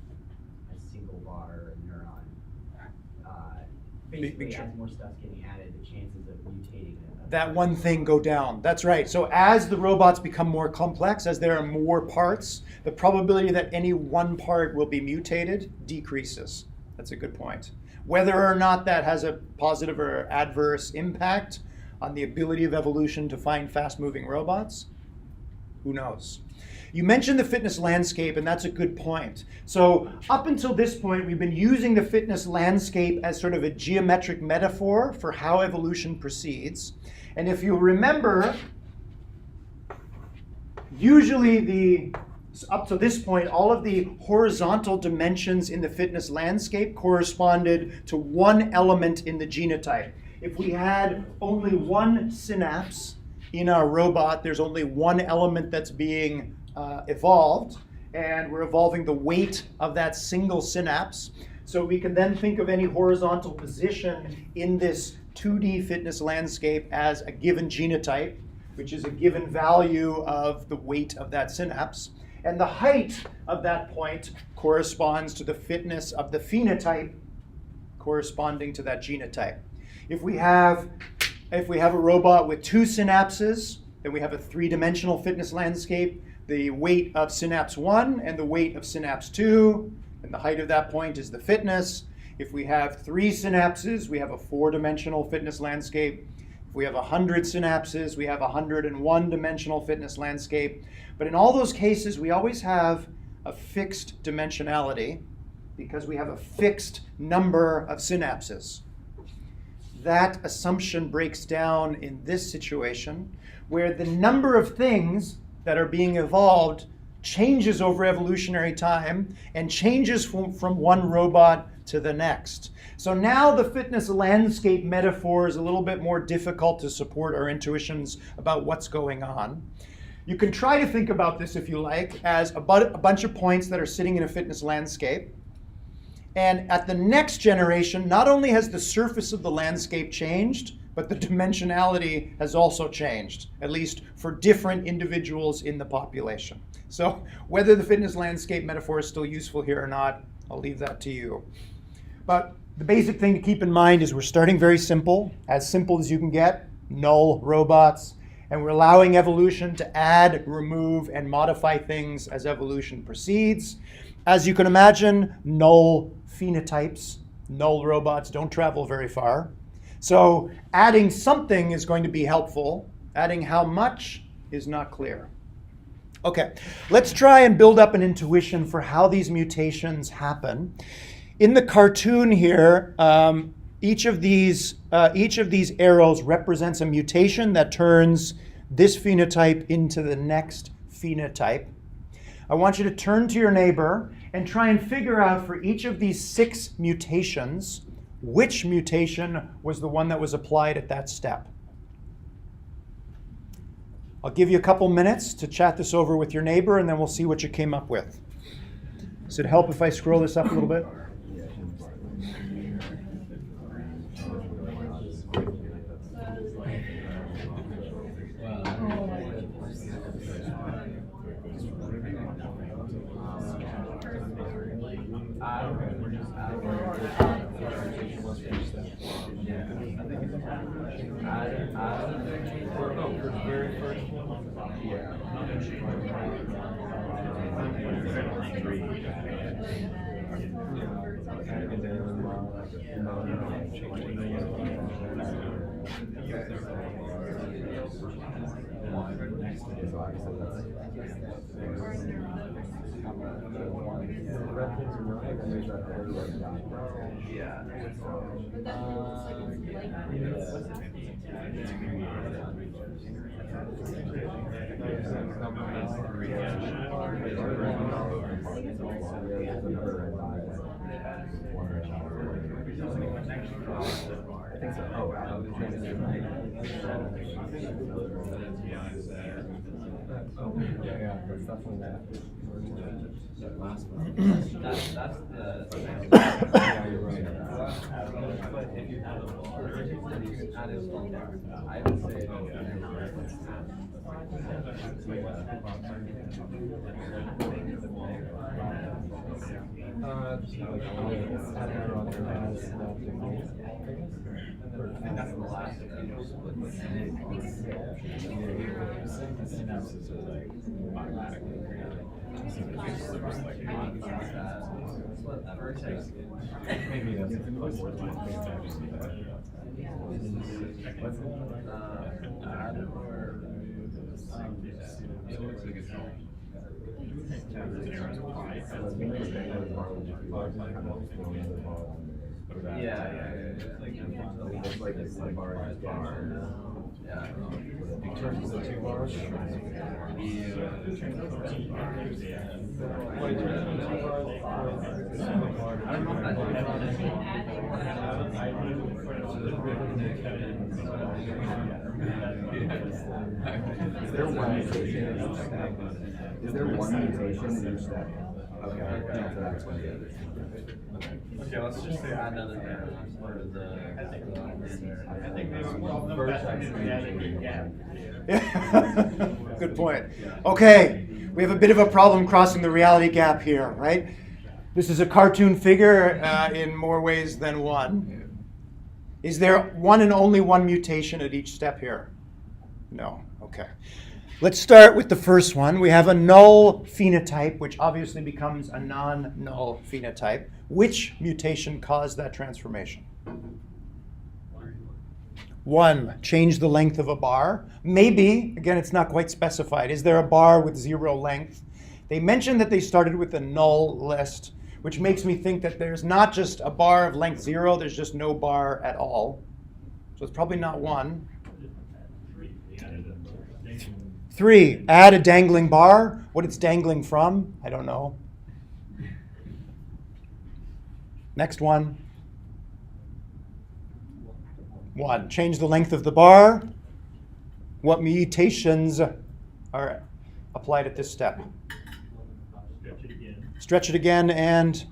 a single bar or neuron. Basically, as more stuff's getting added, the chances of mutating
that one thing go down. That's right. So as the robots become more complex, as there are more parts, the probability that any one part will be mutated decreases. That's a good point. Whether or not that has a positive or adverse impact on the ability of evolution to find fast-moving robots, Who knows? You mentioned the fitness landscape, and that's a good point. So up until this point, we've been using the fitness landscape as sort of a geometric metaphor for how evolution proceeds. And if you remember, usually up to this point, all of the horizontal dimensions in the fitness landscape corresponded to one element in the genotype. If we had only one synapse in our robot, there's only one element that's being evolved, and we're evolving the weight of that single synapse. So we can then think of any horizontal position in this 2D fitness landscape as a given genotype, which is a given value of the weight of that synapse. And the height of that point corresponds to the fitness of the phenotype corresponding to that genotype. If we have a robot with two synapses, then we have a three-dimensional fitness landscape. The weight of synapse 1 and the weight of synapse 2, and the height of that point is the fitness. If we have 3 synapses, we have a 4-dimensional fitness landscape. If we have 100 synapses, we have a 101-dimensional fitness landscape. But in all those cases, we always have a fixed dimensionality because we have a fixed number of synapses. That assumption breaks down in this situation, where the number of things that are being evolved changes over evolutionary time and changes from one robot to the next. So now the fitness landscape metaphor is a little bit more difficult to support our intuitions about what's going on. You can try to think about this, if you like, as a bunch of points that are sitting in a fitness landscape. And at the next generation, not only has the surface of the landscape changed, but the dimensionality has also changed, at least for different individuals in the population. So whether the fitness landscape metaphor is still useful here or not, I'll leave that to you. But the basic thing to keep in mind is we're starting very simple as you can get, null robots, and we're allowing evolution to add, remove, and modify things as evolution proceeds. As you can imagine, null phenotypes, null robots don't travel very far. So adding something is going to be helpful. Adding how much is not clear. Okay, let's try and build up an intuition for how these mutations happen. In the cartoon here, each of these arrows represents a mutation that turns this phenotype into the next phenotype. I want you to turn to your neighbor and try and figure out for each of these 6 mutations, which mutation was the one that was applied at that step. I'll give you a couple minutes to chat this over with your neighbor, and then we'll see what you came up with. Does it help if I scroll this up a little bit?
Maybe that's a close one.
It's like it's like bar is bar. Yeah.
In terms of the 2 bars.
Is there one mutation in each step? Is there one mutation in each step? Okay, no, so that's what it is.
Okay, let's just say
Another
I think maybe
Good point. Okay, we have a bit of a problem crossing the reality gap here, right? This is a cartoon figure in more ways than one. Is there one and only one mutation at each step here? No. Okay. Let's start with the first one. We have a null phenotype, which obviously becomes a non-null phenotype. Which mutation caused that transformation? 1, change the length of a bar. Maybe, again, it's not quite specified. Is there a bar with 0 length? They mentioned that they started with a null list, which makes me think that there's not just a bar of length 0, there's just no bar at all. So it's probably not 1. 3, add a dangling bar. What it's dangling from, I don't know. Next one. 1, change the length of the bar. What mutations are applied at this step? Stretch it again and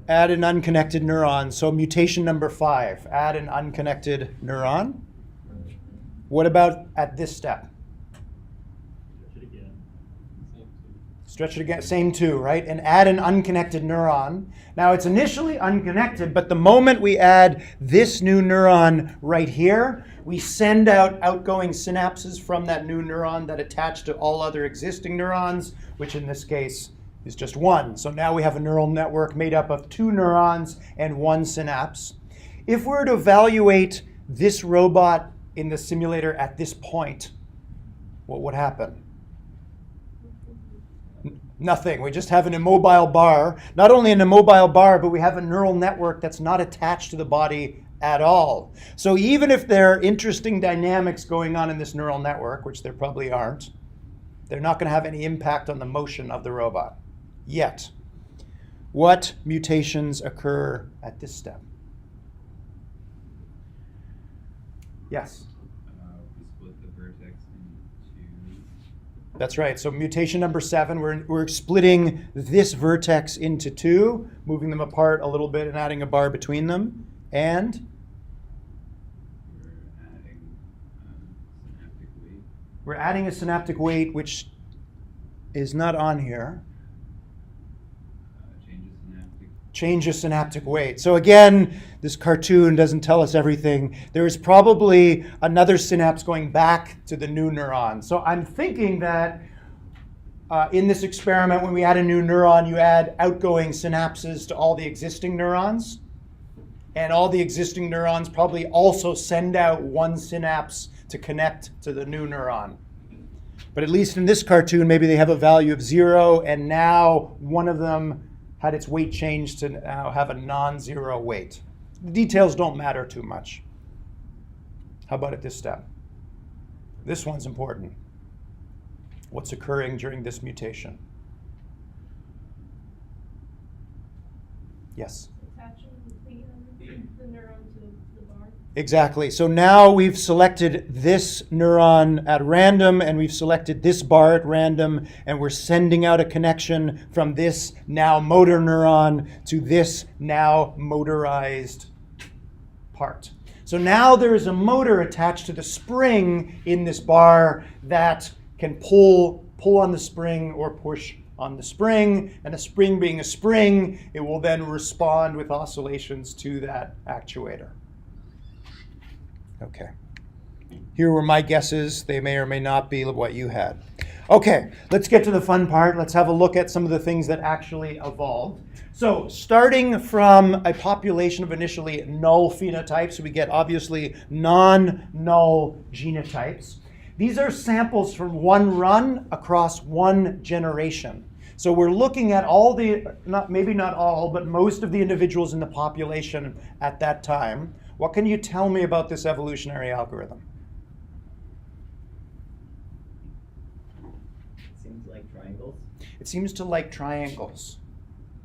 add an unconnected neuron. So mutation number 5, add an unconnected neuron. What about at this step? Stretch it again, same 2, right? And add an unconnected neuron. Now it's initially unconnected, but the moment we add this new neuron right here, we send out outgoing synapses from that new neuron that attach to all other existing neurons, which in this case is just 1. So now we have a neural network made up of 2 neurons and 1 synapse. If we were to evaluate this robot in the simulator at this point, what would happen? Nothing. We just have an immobile bar. Not only an immobile bar, but we have a neural network that's not attached to the body at all. So even if there are interesting dynamics going on in this neural network, which there probably aren't, they're not going to have any impact on the motion of the robot yet. What mutations occur at this step? Yes?
We split the vertex into 2.
That's right. So mutation number 7, we're splitting this vertex into 2, moving them apart a little bit and adding a bar between them. And
We're adding
we're adding
synaptic weight.
a synaptic weight, which is not on here. Change a synaptic weight. So again, this cartoon doesn't tell us everything. There is probably another synapse going back to the new neuron. So I'm thinking that in this experiment, when we add a new neuron, you add outgoing synapses to all the existing neurons. And all the existing neurons probably also send out 1 synapse to connect to the new neuron. But at least in this cartoon, maybe they have a value of 0, and now one of them had its weight changed to now have a non-zero weight. The details don't matter too much. How about at this step? This one's important. What's occurring during this mutation? Yes?
Attaching the neuron to the bar.
Exactly. So now we've selected this neuron at random, and we've selected this bar at random, and we're sending out a connection from this now motor neuron to this now motorized part. So now there is a motor attached to the spring in this bar that can pull on the spring or push on the spring, and a spring being a spring, it will then respond with oscillations to that actuator. Okay. Here were my guesses. They may or may not be what you had. Okay, let's get to the fun part. Let's have a look at some of the things that actually evolved. So starting from a population of initially null phenotypes, we get obviously non-null genotypes. These are samples from one run across one generation. So we're looking at all the, maybe not all, but most of the individuals in the population at that time. What can you tell me about this evolutionary algorithm?
Seems like triangles.
It seems to like triangles.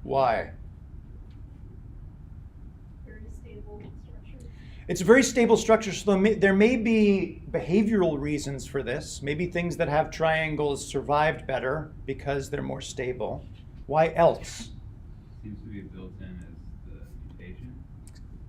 Why?
Very stable structure.
It's a very stable structure, so there may be behavioral reasons for this. Maybe things that have triangles survived better because they're more stable. Why else?
Seems to be built in as the mutation.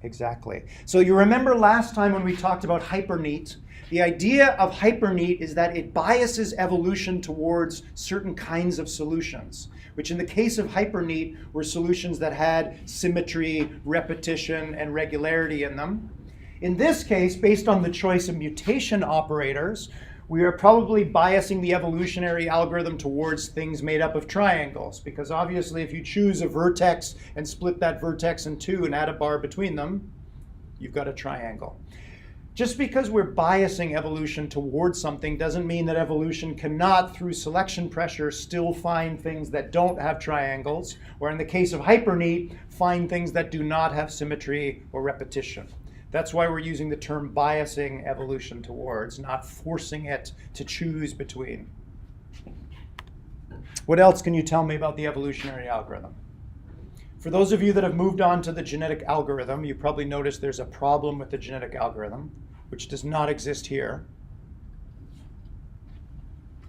Exactly. So you remember last time when we talked about hyperneat, the idea of hyperneat is that it biases evolution towards certain kinds of solutions, which in the case of hyperneat were solutions that had symmetry, repetition, and regularity in them. In this case, based on the choice of mutation operators, we are probably biasing the evolutionary algorithm towards things made up of triangles, because obviously if you choose a vertex and split that vertex in two and add a bar between them, you've got a triangle. Just because we're biasing evolution towards something doesn't mean that evolution cannot, through selection pressure, still find things that don't have triangles, or in the case of hyperneat, find things that do not have symmetry or repetition. That's why we're using the term biasing evolution towards, not forcing it to choose between. What else can you tell me about the evolutionary algorithm? For those of you that have moved on to the genetic algorithm, you probably noticed there's a problem with the genetic algorithm, which does not exist here.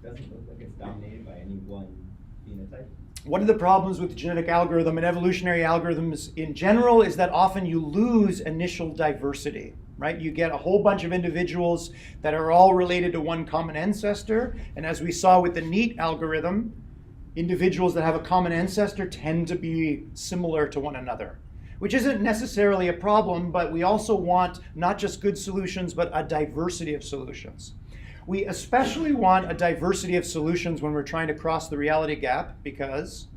Doesn't look like it's dominated by any one phenotype.
One of the problems with the genetic algorithm and evolutionary algorithms in general is that often you lose initial diversity, right? You get a whole bunch of individuals that are all related to one common ancestor, and as we saw with the NEAT algorithm, individuals that have a common ancestor tend to be similar to one another, which isn't necessarily a problem, but we also want not just good solutions, but a diversity of solutions. We especially want a diversity of solutions when we're trying to cross the reality gap because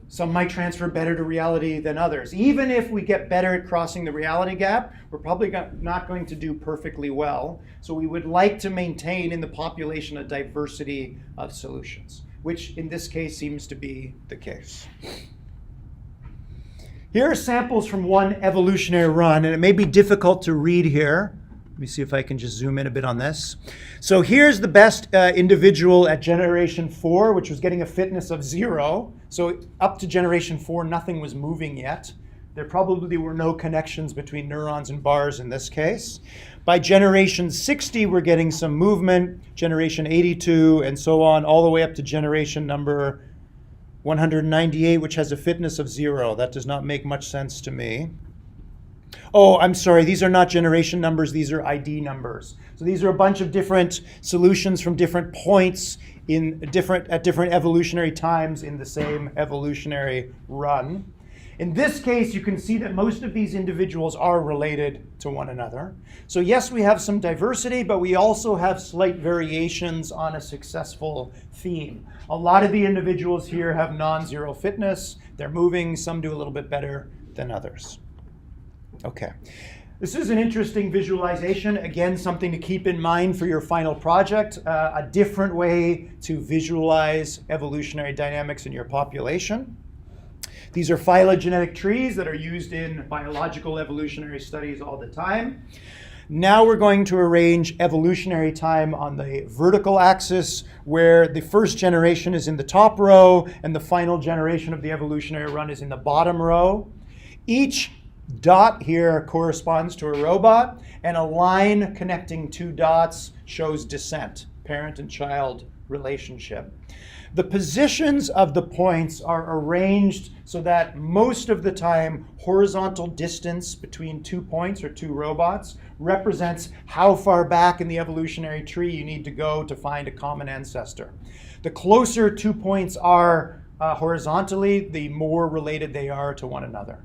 some might transfer better to reality than others. Even if we get better at crossing the reality gap, we're probably not going to do perfectly well. So we would like to maintain in the population a diversity of solutions, which in this case seems to be the case. Here are samples from one evolutionary run, and it may be difficult to read here. Let me see if I can just zoom in a bit on this. So here's the best individual at generation 4, which was getting a fitness of 0. So up to generation 4, nothing was moving yet. There probably were no connections between neurons and bars in this case. By generation 60, we're getting some movement, generation 82, and so on, all the way up to generation number 198, which has a fitness of 0. That does not make much sense to me. Oh, I'm sorry, these are not generation numbers, these are ID numbers. So these are a bunch of different solutions from different points at different evolutionary times in the same evolutionary run. In this case, you can see that most of these individuals are related to one another. So yes, we have some diversity, but we also have slight variations on a successful theme. A lot of the individuals here have non-zero fitness. They're moving. Some do a little bit better than others. Okay. This is an interesting visualization. Again, something to keep in mind for your final project. A different way to visualize evolutionary dynamics in your population. These are phylogenetic trees that are used in biological evolutionary studies all the time. Now we're going to arrange evolutionary time on the vertical axis, where the first generation is in the top row and the final generation of the evolutionary run is in the bottom row. Each dot here corresponds to a robot, and a line connecting two dots shows descent, parent and child relationship. The positions of the points are arranged so that most of the time horizontal distance between 2 points or 2 robots represents how far back in the evolutionary tree you need to go to find a common ancestor. The closer 2 points are horizontally, the more related they are to one another.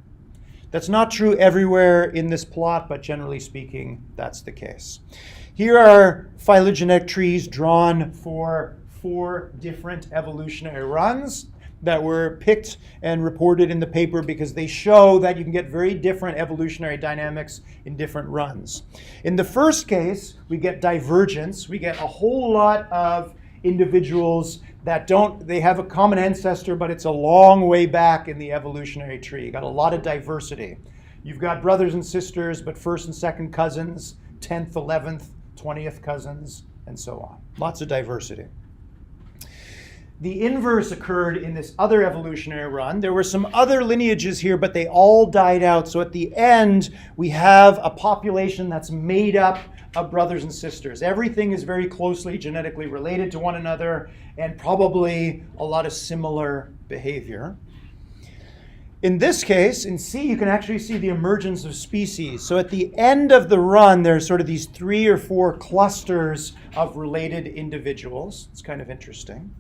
That's not true everywhere in this plot, but generally speaking, that's the case. Here are phylogenetic trees drawn for 4 different evolutionary runs that were picked and reported in the paper because they show that you can get very different evolutionary dynamics in different runs. In the first case, we get divergence. We get a whole lot of individuals that they have a common ancestor, but it's a long way back in the evolutionary tree. You got a lot of diversity. You've got brothers and sisters, but first and second cousins, 10th, 11th, 20th cousins, and so on. Lots of diversity. The inverse occurred in this other evolutionary run. There were some other lineages here, but they all died out. So at the end, we have a population that's made up of brothers and sisters. Everything is very closely genetically related to one another and probably a lot of similar behavior. In this case, in C, you can actually see the emergence of species. So at the end of the run, there's sort of these 3 or 4 clusters of related individuals. It's kind of interesting.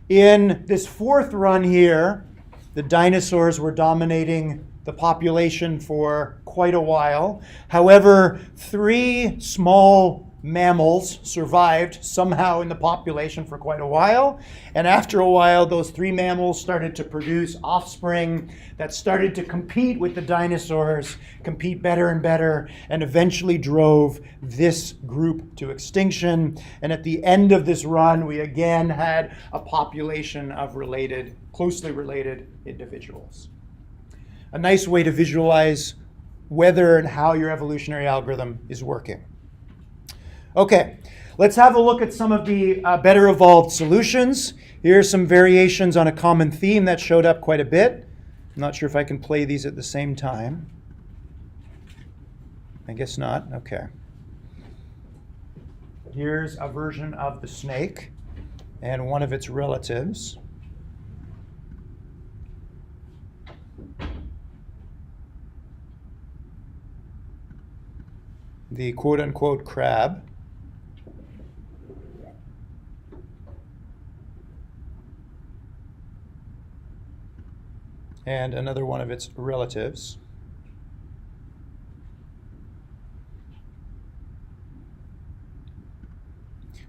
In this 4th run here, the dinosaurs were dominating the population for quite a while. However, 3 small mammals survived somehow in the population for quite a while. And after a while, those 3 mammals started to produce offspring that started to compete with the dinosaurs, compete better and better, and eventually drove this group to extinction. And at the end of this run, we again had a population of closely related individuals. A nice way to visualize whether and how your evolutionary algorithm is working. Okay, let's have a look at some of the better evolved solutions. Here are some variations on a common theme that showed up quite a bit. I'm not sure if I can play these at the same time. I guess not. Okay. Here's a version of the snake and one of its relatives. The quote-unquote crab. And another one of its relatives.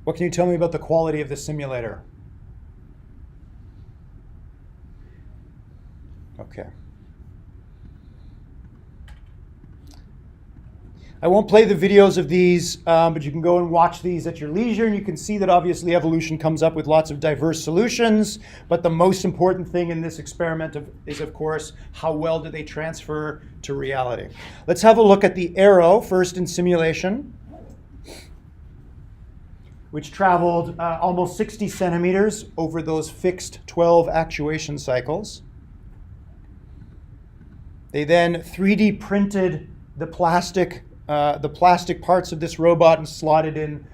What can you tell me about the quality of the simulator? Okay. I won't play the videos of these, but you can go and watch these at your leisure, and you can see that obviously evolution comes up with lots of diverse solutions, but the most important thing in this experiment is, of course, how well do they transfer to reality. Let's have a look at the arrow, first in simulation, which traveled almost 60 centimeters over those fixed 12 actuation cycles. They then 3D printed the plastic parts of this robot and slotted in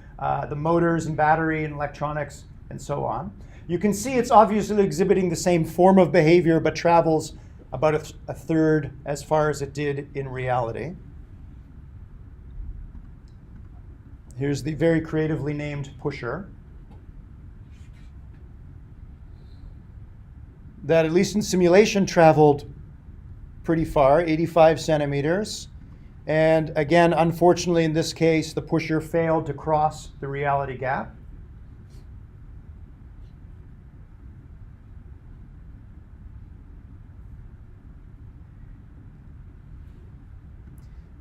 the motors and battery and electronics and so on. You can see it's obviously exhibiting the same form of behavior, but travels about a third as far as it did in reality. Here's the very creatively named pusher. That, at least in simulation, traveled pretty far, 85 centimeters. And again, unfortunately, in this case, the pusher failed to cross the reality gap.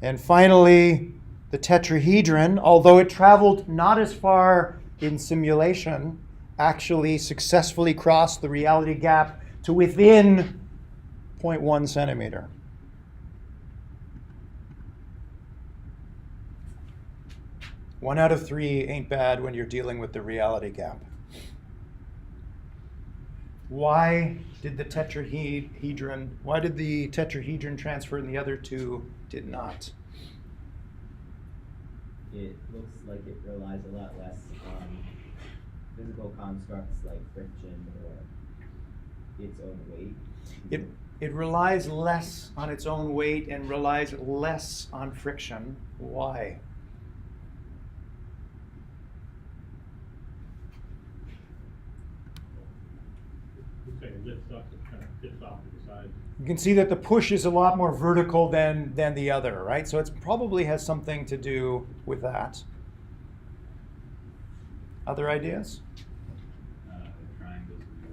And finally, the tetrahedron, although it traveled not as far in simulation, actually successfully crossed the reality gap to within 0.1 centimeter. One out of 3 ain't bad when you're dealing with the reality gap. Why did the tetrahedron transfer and the other 2 did not?
It looks like it relies a lot less on physical constructs like friction or its own weight.
It relies less on its own weight and relies less on friction. Why?
It lifts up, it kind of dips off to the side.
You can see that the push is a lot more vertical than the other, right? So it probably has something to do with that. Other ideas?
Triangles are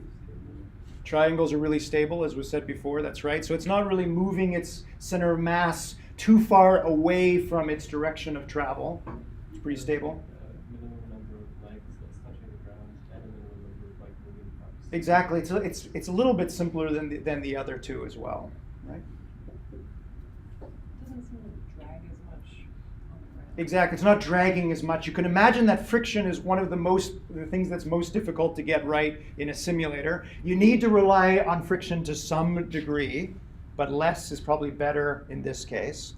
really
Triangles are really
stable.
stable, as was said before, that's right. So it's not really moving its center of mass too far away from its direction of travel. It's pretty stable.
Minimum number of legs that's touching the ground and a minimum number of moving parts.
Exactly. It's a little bit simpler than the other two as well, right?
Doesn't seem to drag as much on the ground.
Exactly. It's not dragging as much. You can imagine that friction is one of the things that's most difficult to get right in a simulator. You need to rely on friction to some degree, but less is probably better in this case.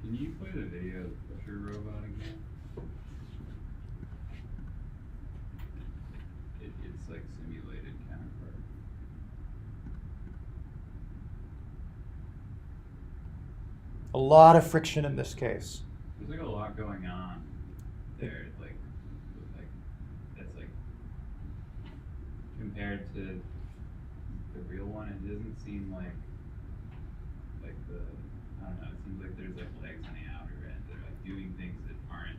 Can you play the video of the pusher robot again? It's like simulated counterpart.
A lot of friction in this case.
There's like a lot going on there, that's like compared to the real one. It doesn't seem like the I don't know. It seems like there's like legs on the outer end. They're like doing things that aren't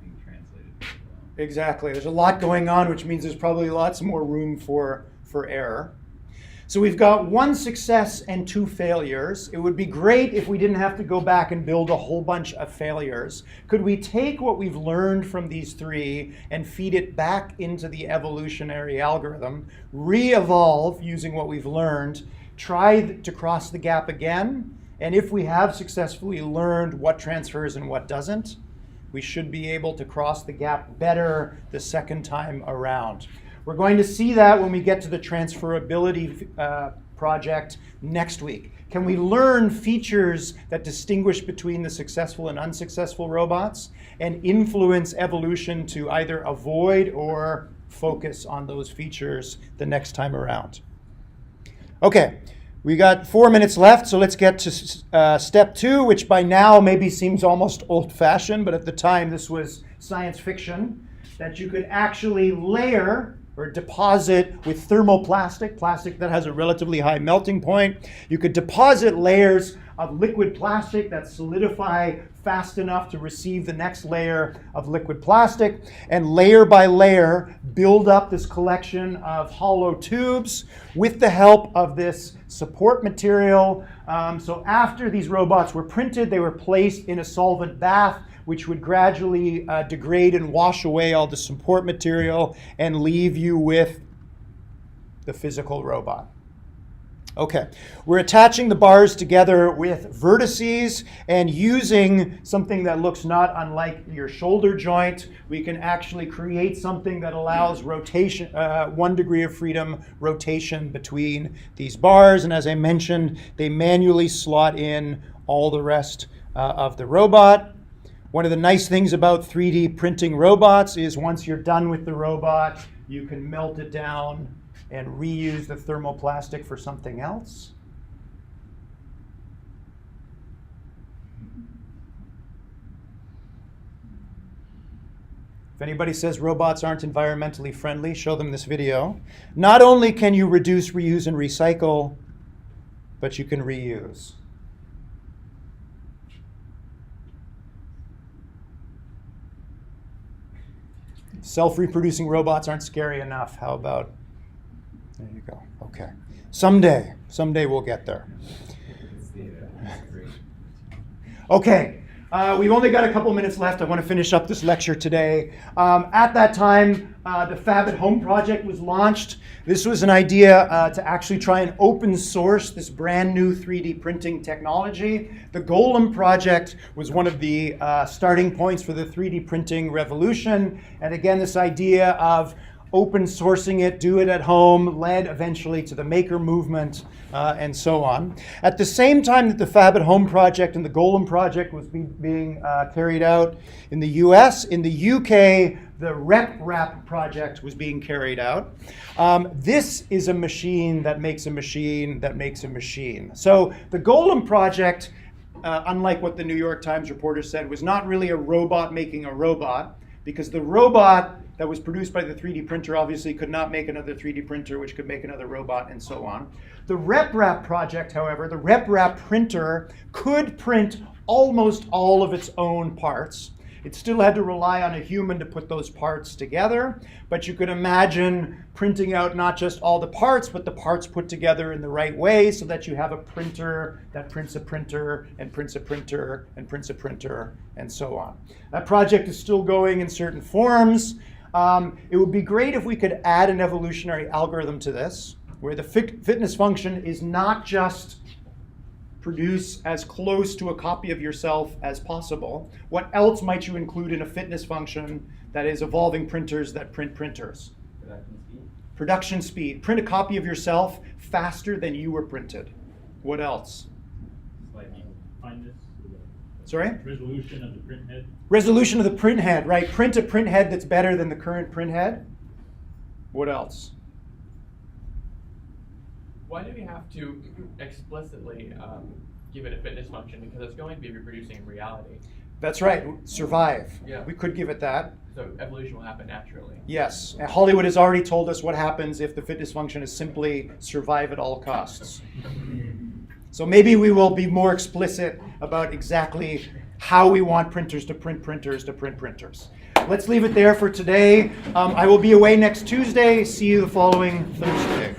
being translated very well.
Exactly. There's a lot going on, which means there's probably lots more room for error. So we've got 1 success and 2 failures. It would be great if we didn't have to go back and build a whole bunch of failures. Could we take what we've learned from these 3 and feed it back into the evolutionary algorithm, re-evolve using what we've learned, try to cross the gap again, and if we have successfully learned what transfers and what doesn't, we should be able to cross the gap better the second time around. We're going to see that when we get to the transferability project next week. Can we learn features that distinguish between the successful and unsuccessful robots and influence evolution to either avoid or focus on those features the next time around? Okay, we got 4 minutes left, so let's get to step 2, which by now maybe seems almost old-fashioned, but at the time this was science fiction, that you could actually layer or deposit with thermoplastic, plastic that has a relatively high melting point. You could deposit layers of liquid plastic that solidify fast enough to receive the next layer of liquid plastic, and layer by layer build up this collection of hollow tubes with the help of this support material. So after these robots were printed, they were placed in a solvent bath, which would gradually degrade and wash away all the support material and leave you with the physical robot. Okay, we're attaching the bars together with vertices and using something that looks not unlike your shoulder joint. We can actually create something that allows rotation, 1 degree of freedom rotation between these bars. And as I mentioned, they manually slot in all the rest of the robot. One of the nice things about 3D printing robots is once you're done with the robot, you can melt it down and reuse the thermoplastic for something else. If anybody says robots aren't environmentally friendly, show them this video. Not only can you reduce, reuse, and recycle, but you can reuse. Self-reproducing robots aren't scary enough. How about, there you go, okay. Someday we'll get there. Okay, we've only got a couple minutes left. I want to finish up this lecture today. At that time, the Fab at Home project was launched. This was an idea to actually try and open source this brand new 3D printing technology. The Golem project was one of the starting points for the 3D printing revolution. And again, this idea of open sourcing it, do it at home, led eventually to the maker movement and so on. At the same time that the Fab at Home project and the Golem project was being carried out in the US, in the UK, the RepRap project was being carried out. This is a machine that makes a machine that makes a machine. So the Golem project, unlike what the New York Times reporter said, was not really a robot making a robot, because the robot that was produced by the 3D printer obviously could not make another 3D printer, which could make another robot, and so on. The RepRap project, however, the RepRap printer could print almost all of its own parts. It still had to rely on a human to put those parts together, but you could imagine printing out not just all the parts, but the parts put together in the right way so that you have a printer that prints a printer and prints a printer and prints a printer and so on. That project is still going in certain forms. It would be great if we could add an evolutionary algorithm to this, where the fitness function is not just produce as close to a copy of yourself as possible. What else might you include in a fitness function that is evolving printers that print printers?
Production speed.
Production speed. Print a copy of yourself faster than you were printed. What else?
Like fineness,
Sorry?
resolution of the print head.
Resolution of the print head, right? Print a print head that's better than the current print head. What else?
Why do we have to explicitly give it a fitness function? Because it's going to be reproducing in reality.
That's right, survive.
Yeah.
We could give it that.
So evolution will happen naturally.
Yes, and Hollywood has already told us what happens if the fitness function is simply survive at all costs. So maybe we will be more explicit about exactly how we want printers to print printers to print printers. Let's leave it there for today. I will be away next Tuesday. See you the following Thursday.